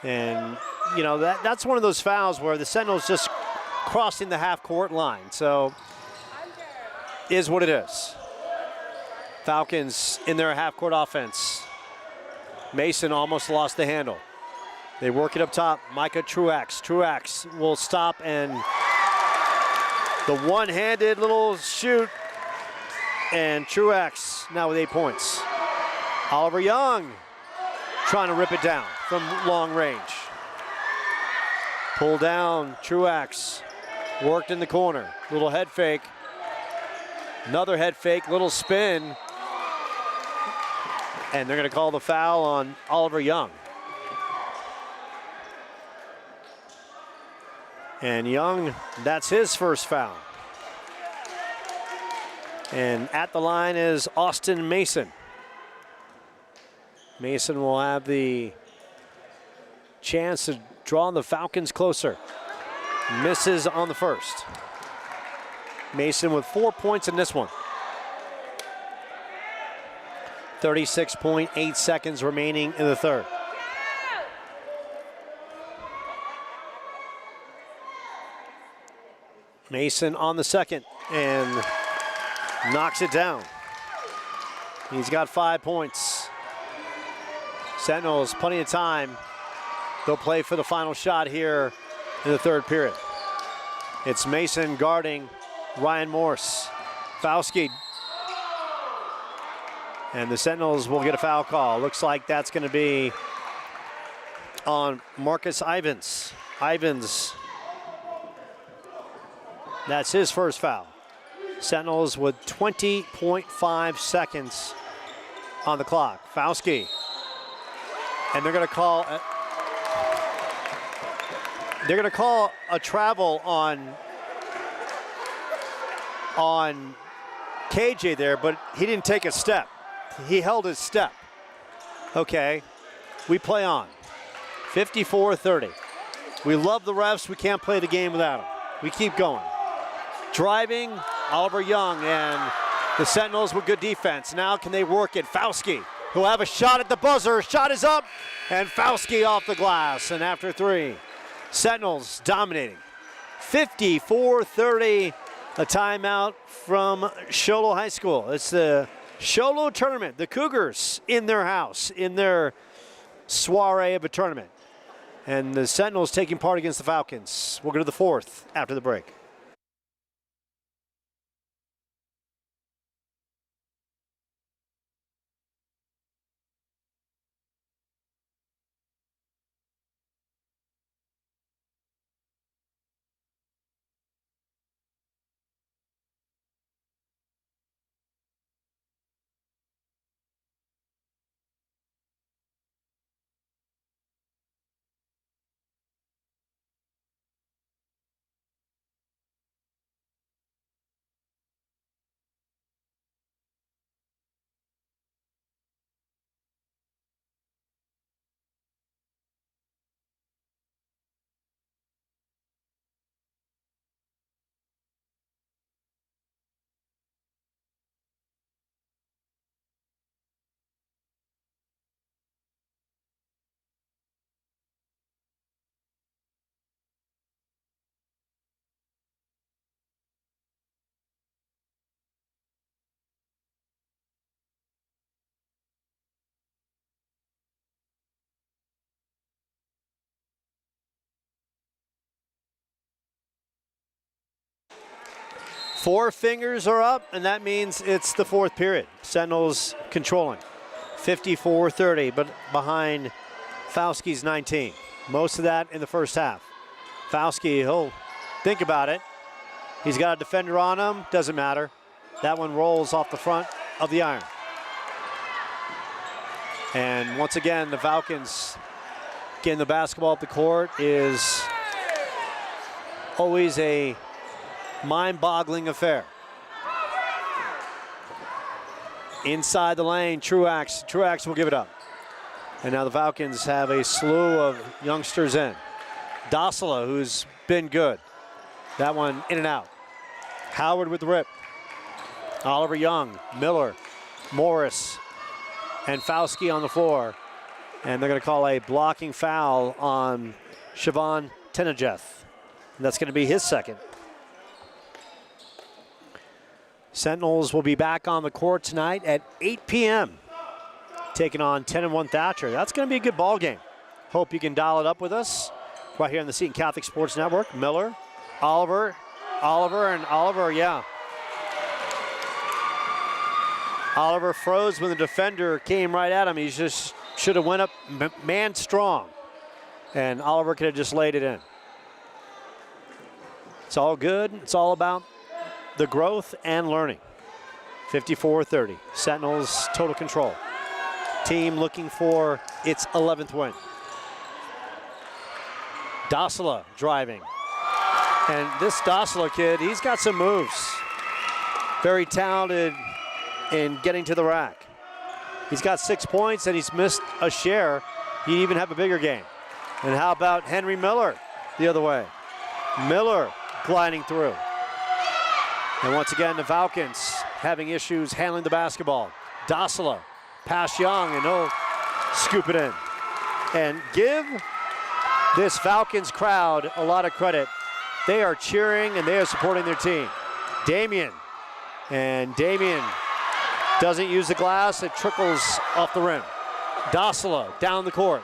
And you know, that's one of those fouls where the Sentinels just crossing the half-court line. So is what it is. Falcons in their half-court offense. Mason almost lost the handle. They work it up top. Micah Truax. Truax will stop, and the one-handed little shoot. And Truax now with 8 points. Oliver Young trying to rip it down from long range. Pull down, Truax worked in the corner. Little head fake. Another head fake, little spin. And they're going to call the foul on Oliver Young. And Young, that's his first foul. And at the line is Austin Mason. Mason will have the chance to draw the Falcons closer. Misses on the first. Mason with 4 points in this one. 36.8 seconds remaining in the third. Mason on the second and knocks it down. He's got 5 points. Sentinels, plenty of time. They'll play for the final shot here in the third period. It's Mason guarding Ryan Morse. Fauski. And the Sentinels will get a foul call. Looks like that's going to be on Marcus Ivins. Ivins, that's his first foul. Sentinels with 20.5 seconds on the clock. Fauski. And they're going to call a travel on KJ there, but he didn't take a step. He held his step. Okay, we play on. 54-30. We love the refs. We can't play the game without them. We keep going. Driving, Oliver Young, and the Sentinels with good defense. Now can they work it? Fauski, who'll have a shot at the buzzer. Shot is up, and Fauski off the glass. And after three, Sentinels dominating. 54-30, a timeout from Sholo High School. It's the Sholo tournament. The Cougars in their house, in their soiree of a tournament. And the Sentinels taking part against the Falcons. We'll go to the fourth after the break. Four fingers are up, and that means it's the fourth period. Sentinels controlling. 54-30, but behind Fauski's 19. Most of that in the first half. Fauski, he'll think about it. He's got a defender on him, doesn't matter. That one rolls off the front of the iron. And once again, the Falcons getting the basketball up the court is always a mind-boggling affair. Inside the lane, Truax will give it up. And now the Falcons have a slew of youngsters in. Dossala, who's been good. That one in and out. Howard with the rip. Oliver Young, Miller, Morris, and Fauski on the floor. And they're going to call a blocking foul on Siobhan Tenajeth. And that's going to be his second. Sentinels will be back on the court tonight at 8 p.m. taking on 10-1 Thatcher. That's going to be a good ball game. Hope you can dial it up with us right here on the Seton Catholic Sports Network. Miller, Oliver, yeah. Oliver froze when the defender came right at him. He just should have went up man strong. And Oliver could have just laid it in. It's all good. It's all about the growth and learning. 54-30. Sentinels total control. Team looking for its 11th win. Dasila driving. And this Dasila kid, he's got some moves. Very talented in getting to the rack. He's got 6 points and he's missed a share. He'd even have a bigger game. And how about Henry Miller the other way? Miller gliding through. And once again, the Falcons having issues handling the basketball. Dasila, pass Young, and he'll scoop it in. And give this Falcons crowd a lot of credit. They are cheering and they are supporting their team. Damian, and Damian doesn't use the glass, it trickles off the rim. Dasila down the court.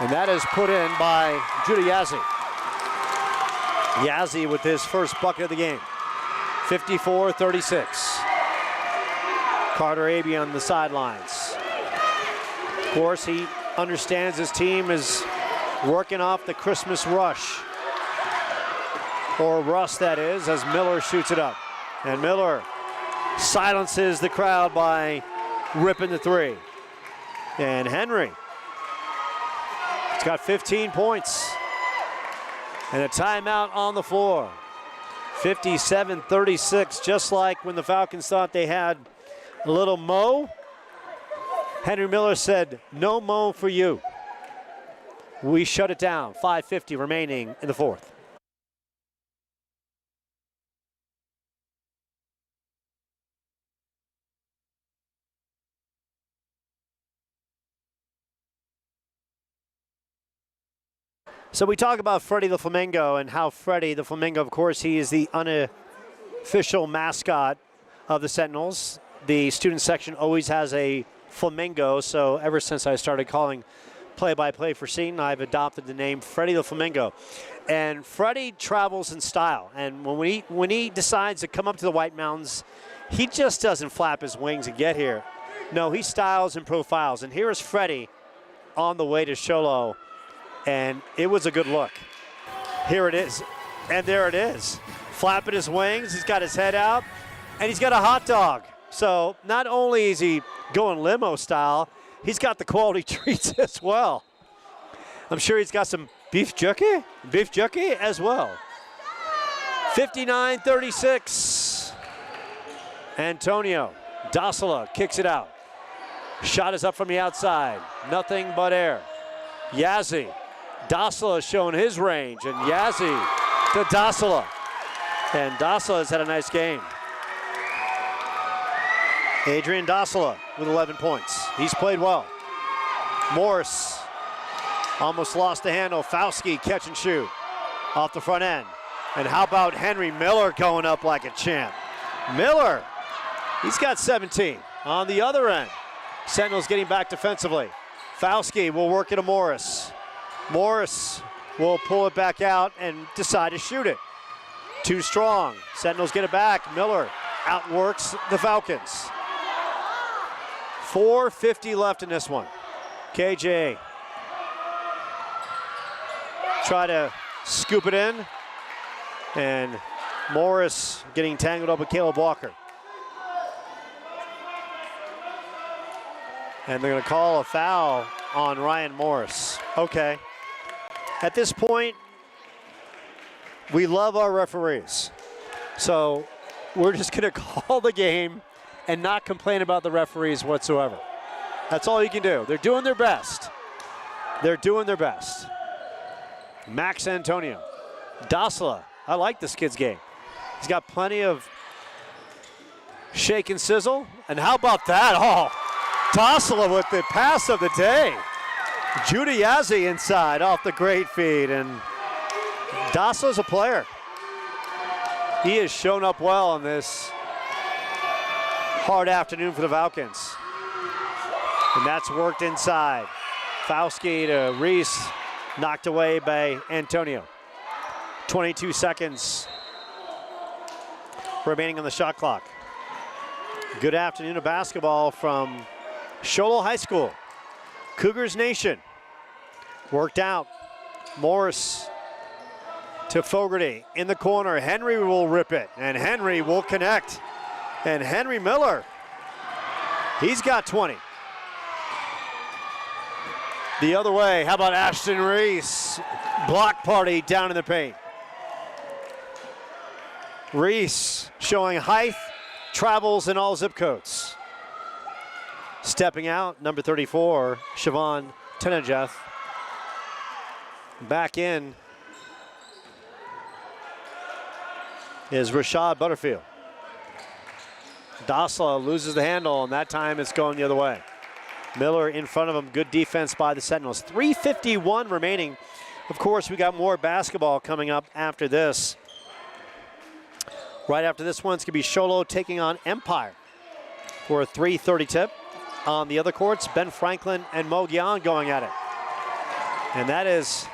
And that is put in by Judah Yazzie. Yazzie with his first bucket of the game. 54-36. Carter Abbey on the sidelines. Of course, he understands his team is working off the Christmas rush. Or rust, that is, as Miller shoots it up. And Miller silences the crowd by ripping the three. And Henry, he's got 15 points. And a timeout on the floor. 57-36, just like when the Falcons thought they had a little mo. Henry Miller said, no mo for you. We shut it down. 5:50 remaining in the fourth. So we talk about Freddie the Flamingo and how Freddie the Flamingo, of course, he is the unofficial mascot of the Sentinels. The student section always has a flamingo, so ever since I started calling play-by-play for Seton, I've adopted the name Freddie the Flamingo. And Freddie travels in style, and when he decides to come up to the White Mountains, he just doesn't flap his wings and get here. No, he styles and profiles, and here is Freddie on the way to Sholo. And it was a good look. Here it is, and there it is. Flapping his wings, he's got his head out, and he's got a hot dog. So not only is he going limo style, he's got the quality treats as well. I'm sure he's got some beef jerky as well. 59-36. Antonio Dasila kicks it out. Shot is up from the outside, nothing but air. Yazzie. Dasila showing his range, and Yazzie to Dasila. And Dasila has had a nice game. Adrian Dasila with 11 points. He's played well. Morris almost lost the handle. Fauski catch and shoot off the front end. And how about Henry Miller going up like a champ? Miller, he's got 17. On the other end, Sentinels getting back defensively. Fauski will work it to Morris. Morris will pull it back out and decide to shoot it. Too strong. Sentinels get it back. Miller outworks the Falcons. 4:50 left in this one. KJ try to scoop it in. And Morris getting tangled up with Caleb Walker. And they're going to call a foul on Ryan Morris. Okay. At this point, we love our referees. So we're just going to call the game and not complain about the referees whatsoever. That's all you can do. They're doing their best. They're doing their best. Max Antonio. Dasila. I like this kid's game. He's got plenty of shake and sizzle. And how about that? Oh, Dasila with the pass of the day. Judah Yazzie inside off the great feed, and Dasila's a player. He has shown up well on this hard afternoon for the Falcons. And that's worked inside. Fauski to Reese, knocked away by Antonio. 22 seconds remaining on the shot clock. Good afternoon of basketball from Sholo High School. Cougars Nation. Worked out. Morris to Fogarty in the corner. Henry will rip it, and Henry will connect. And Henry Miller, he's got 20. The other way, how about Ashton Reese? Block party down in the paint. Reese showing height, travels in all zip codes. Stepping out, number 34, Siobhan Tenajeth. Back in is Rashad Butterfield. Dasla loses the handle, and that time it's going the other way. Miller in front of him. Good defense by the Sentinels. 3:51 remaining. Of course, we got more basketball coming up after this. Right after this one, it's going to be Sholo taking on Empire for a 3:30 tip. On the other courts, Ben Franklin and Mo Gyan going at it. And that is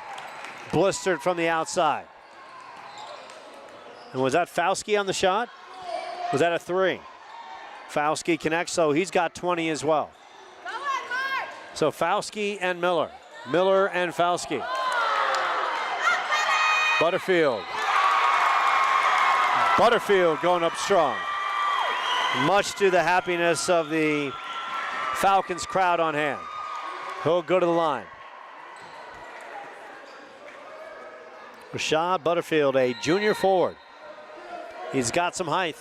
blistered from the outside. And was that Fauski on the shot? Was that a three? Fauski connects, so he's got 20 as well. So Fauski and Miller. Miller and Fauski. Butterfield. Butterfield going up strong. Much to the happiness of the Falcons crowd on hand. He'll go to the line. Rashad Butterfield, a junior forward. He's got some height.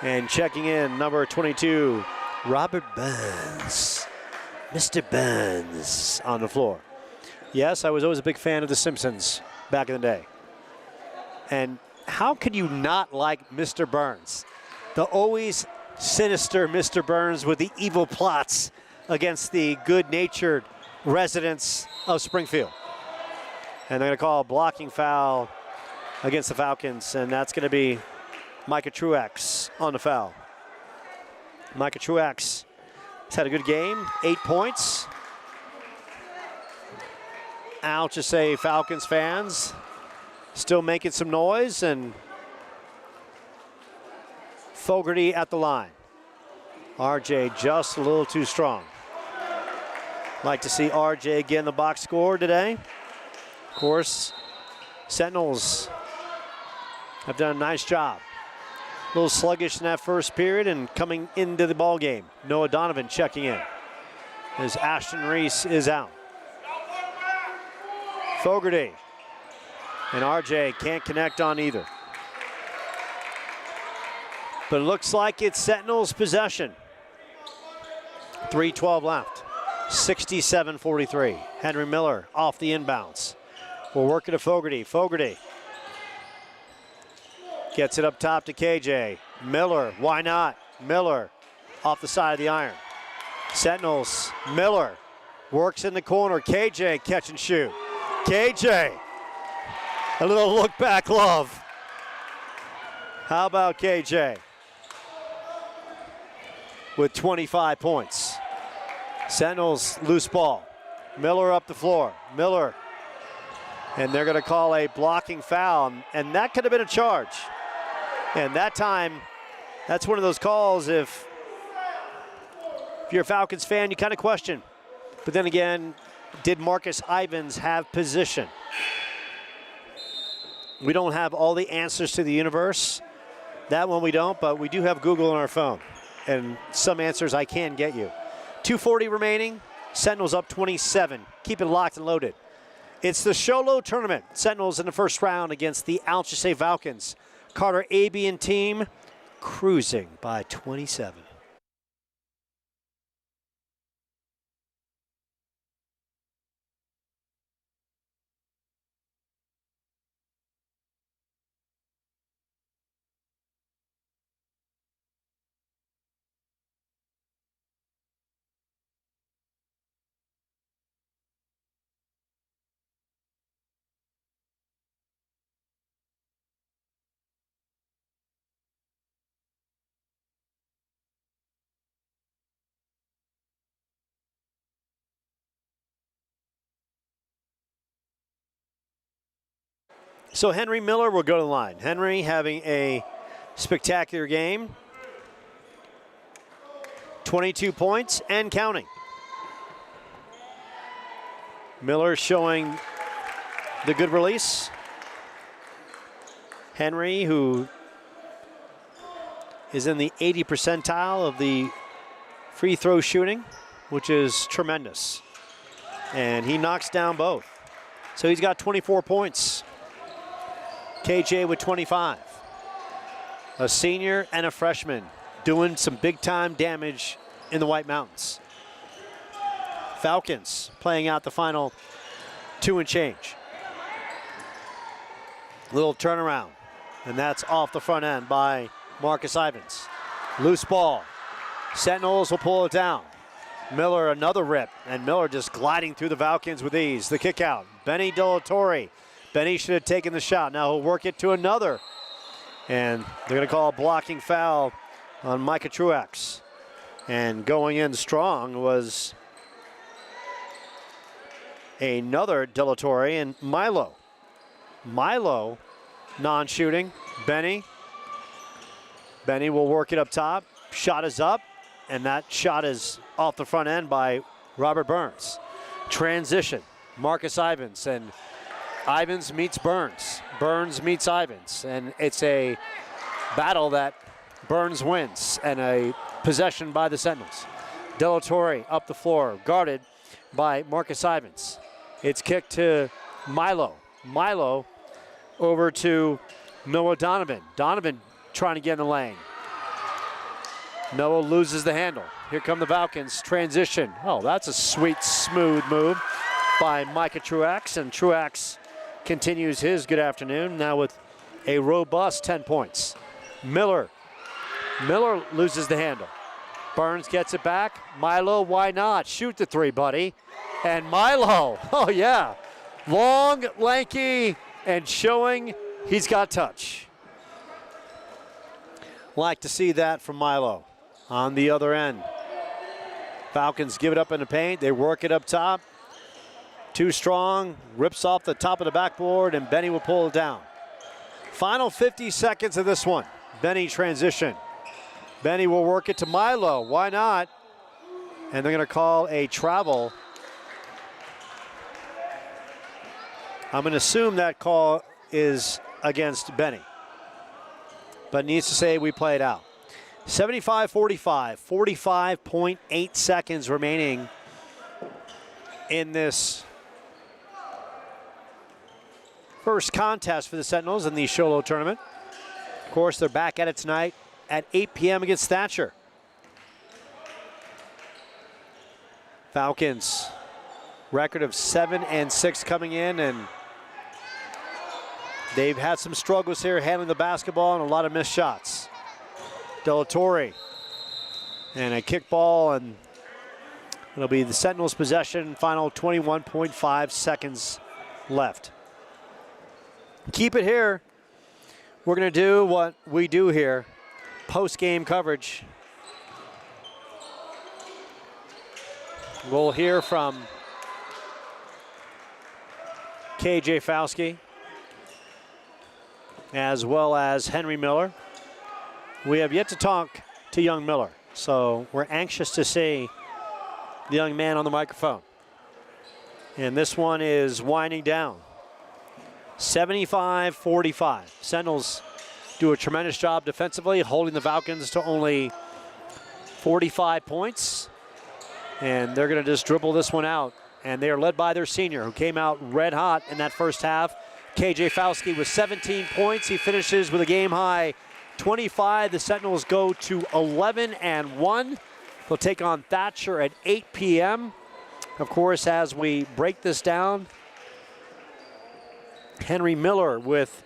And checking in, number 22, Robert Burns. Mr. Burns on the floor. Yes, I was always a big fan of The Simpsons back in the day. And how could you not like Mr. Burns? The always sinister Mr. Burns with the evil plots against the good-natured residents of Springfield. And they're going to call a blocking foul against the Falcons, and that's going to be Micah Truax on the foul. Micah Truax has had a good game, 8 points. Alchesay Falcons fans still making some noise, and Fogarty at the line. RJ just a little too strong. Like to see RJ get in the box score today. Of course, Sentinels have done a nice job. A little sluggish in that first period and coming into the ball game. Noah Donovan checking in as Ashton Reese is out. Fogarty and RJ can't connect on either. But it looks like it's Sentinels' possession. 3:12 left. 67-43. Henry Miller off the inbounds. We'll work it to Fogarty. Fogarty gets it up top to KJ. Miller, why not? Miller off the side of the iron. Sentinels, Miller works in the corner. KJ catch and shoot. KJ, a little look back love. How about KJ? With 25 points. Sentinels loose ball. Miller up the floor. Miller. And they're going to call a blocking foul. And that could have been a charge. And that time, that's one of those calls if you're a Falcons fan, you kind of question. But then again, did Marcus Ivins have position? We don't have all the answers to the universe. That one we don't, but we do have Google on our phone. And some answers I can get you. 2:40 remaining. Sentinels up 27. Keep it locked and loaded. It's the Sholo tournament. Sentinels in the first round against the Alchesay Falcons. Carter Abian team cruising by 27. So Henry Miller will go to the line. Henry having a spectacular game. 22 points and counting. Miller showing the good release. Henry, who is in the 80 percentile of the free throw shooting, which is tremendous. And he knocks down both. So he's got 24 points. KJ with 25. A senior and a freshman doing some big time damage in the White Mountains. Falcons playing out the final 2 and change. Little turnaround, and that's off the front end by Marcus Ivins. Loose ball. Sentinels will pull it down. Miller another rip, and Miller just gliding through the Falcons with ease. The kick out. Benny Delatorre. Benny should have taken the shot. Now he'll work it to another. And they're going to call a blocking foul on Micah Truax. And going in strong was another Delatorre and Milo. Milo non-shooting. Benny will work it up top. Shot is up, and that shot is off the front end by Robert Burns. Transition. Marcus Ivins, and Ivins meets Burns. Burns meets Ivins, and it's a battle that Burns wins, and a possession by the Sentinels. Delatorre up the floor, guarded by Marcus Ivins. It's kicked to Milo. Milo over to Noah Donovan. Donovan trying to get in the lane. Noah loses the handle. Here come the Falcons. Transition. Oh, that's a sweet, smooth move by Micah Truax, and Truax continues his good afternoon now with a robust 10 points. Miller loses the handle. Burns gets it back. Milo, why not? Shoot the three, buddy. And Milo, oh yeah, long, lanky, and showing he's got touch. Like to see that from Milo. On the other end, Falcons give it up in the paint. They work it up top. Too strong, rips off the top of the backboard, and Benny will pull it down. Final 50 seconds of this one. Benny transition. Benny will work it to Milo. Why not? And they're going to call a travel. I'm going to assume that call is against Benny, but needs to say we play it out. 75-45, 45.8 seconds remaining in this first contest for the Sentinels in the Sholo tournament. Of course, they're back at it tonight at 8 p.m. against Thatcher. Falcons, record of 7-6 coming in, and they've had some struggles here handling the basketball and a lot of missed shots. Delatorre and a kickball, and it'll be the Sentinels' possession. Final 21.5 seconds left. Keep it here. We're going to do what we do here, post-game coverage. We'll hear from KJ Falski as well as Henry Miller. We have yet to talk to young Miller, so we're anxious to see the young man on the microphone. And this one is winding down. 75-45. Sentinels do a tremendous job defensively, holding the Falcons to only 45 points. And they're going to just dribble this one out. And they are led by their senior, who came out red hot in that first half. KJ Falski with 17 points. He finishes with a game-high 25. The Sentinels go to 11-1. They'll take on Thatcher at 8 p.m. Of course, as we break this down, Henry Miller with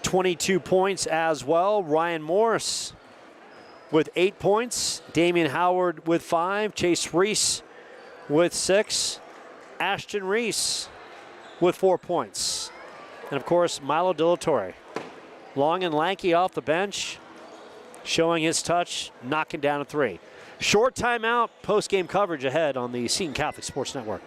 22 points as well. Ryan Morris with 8 points. Damian Howard with 5. Chase Reese with 6. Ashton Reese with 4 points. And of course, Milo Delatorre, long and lanky off the bench, showing his touch, knocking down a 3. Short timeout, post-game coverage ahead on the Seton Catholic Sports Network.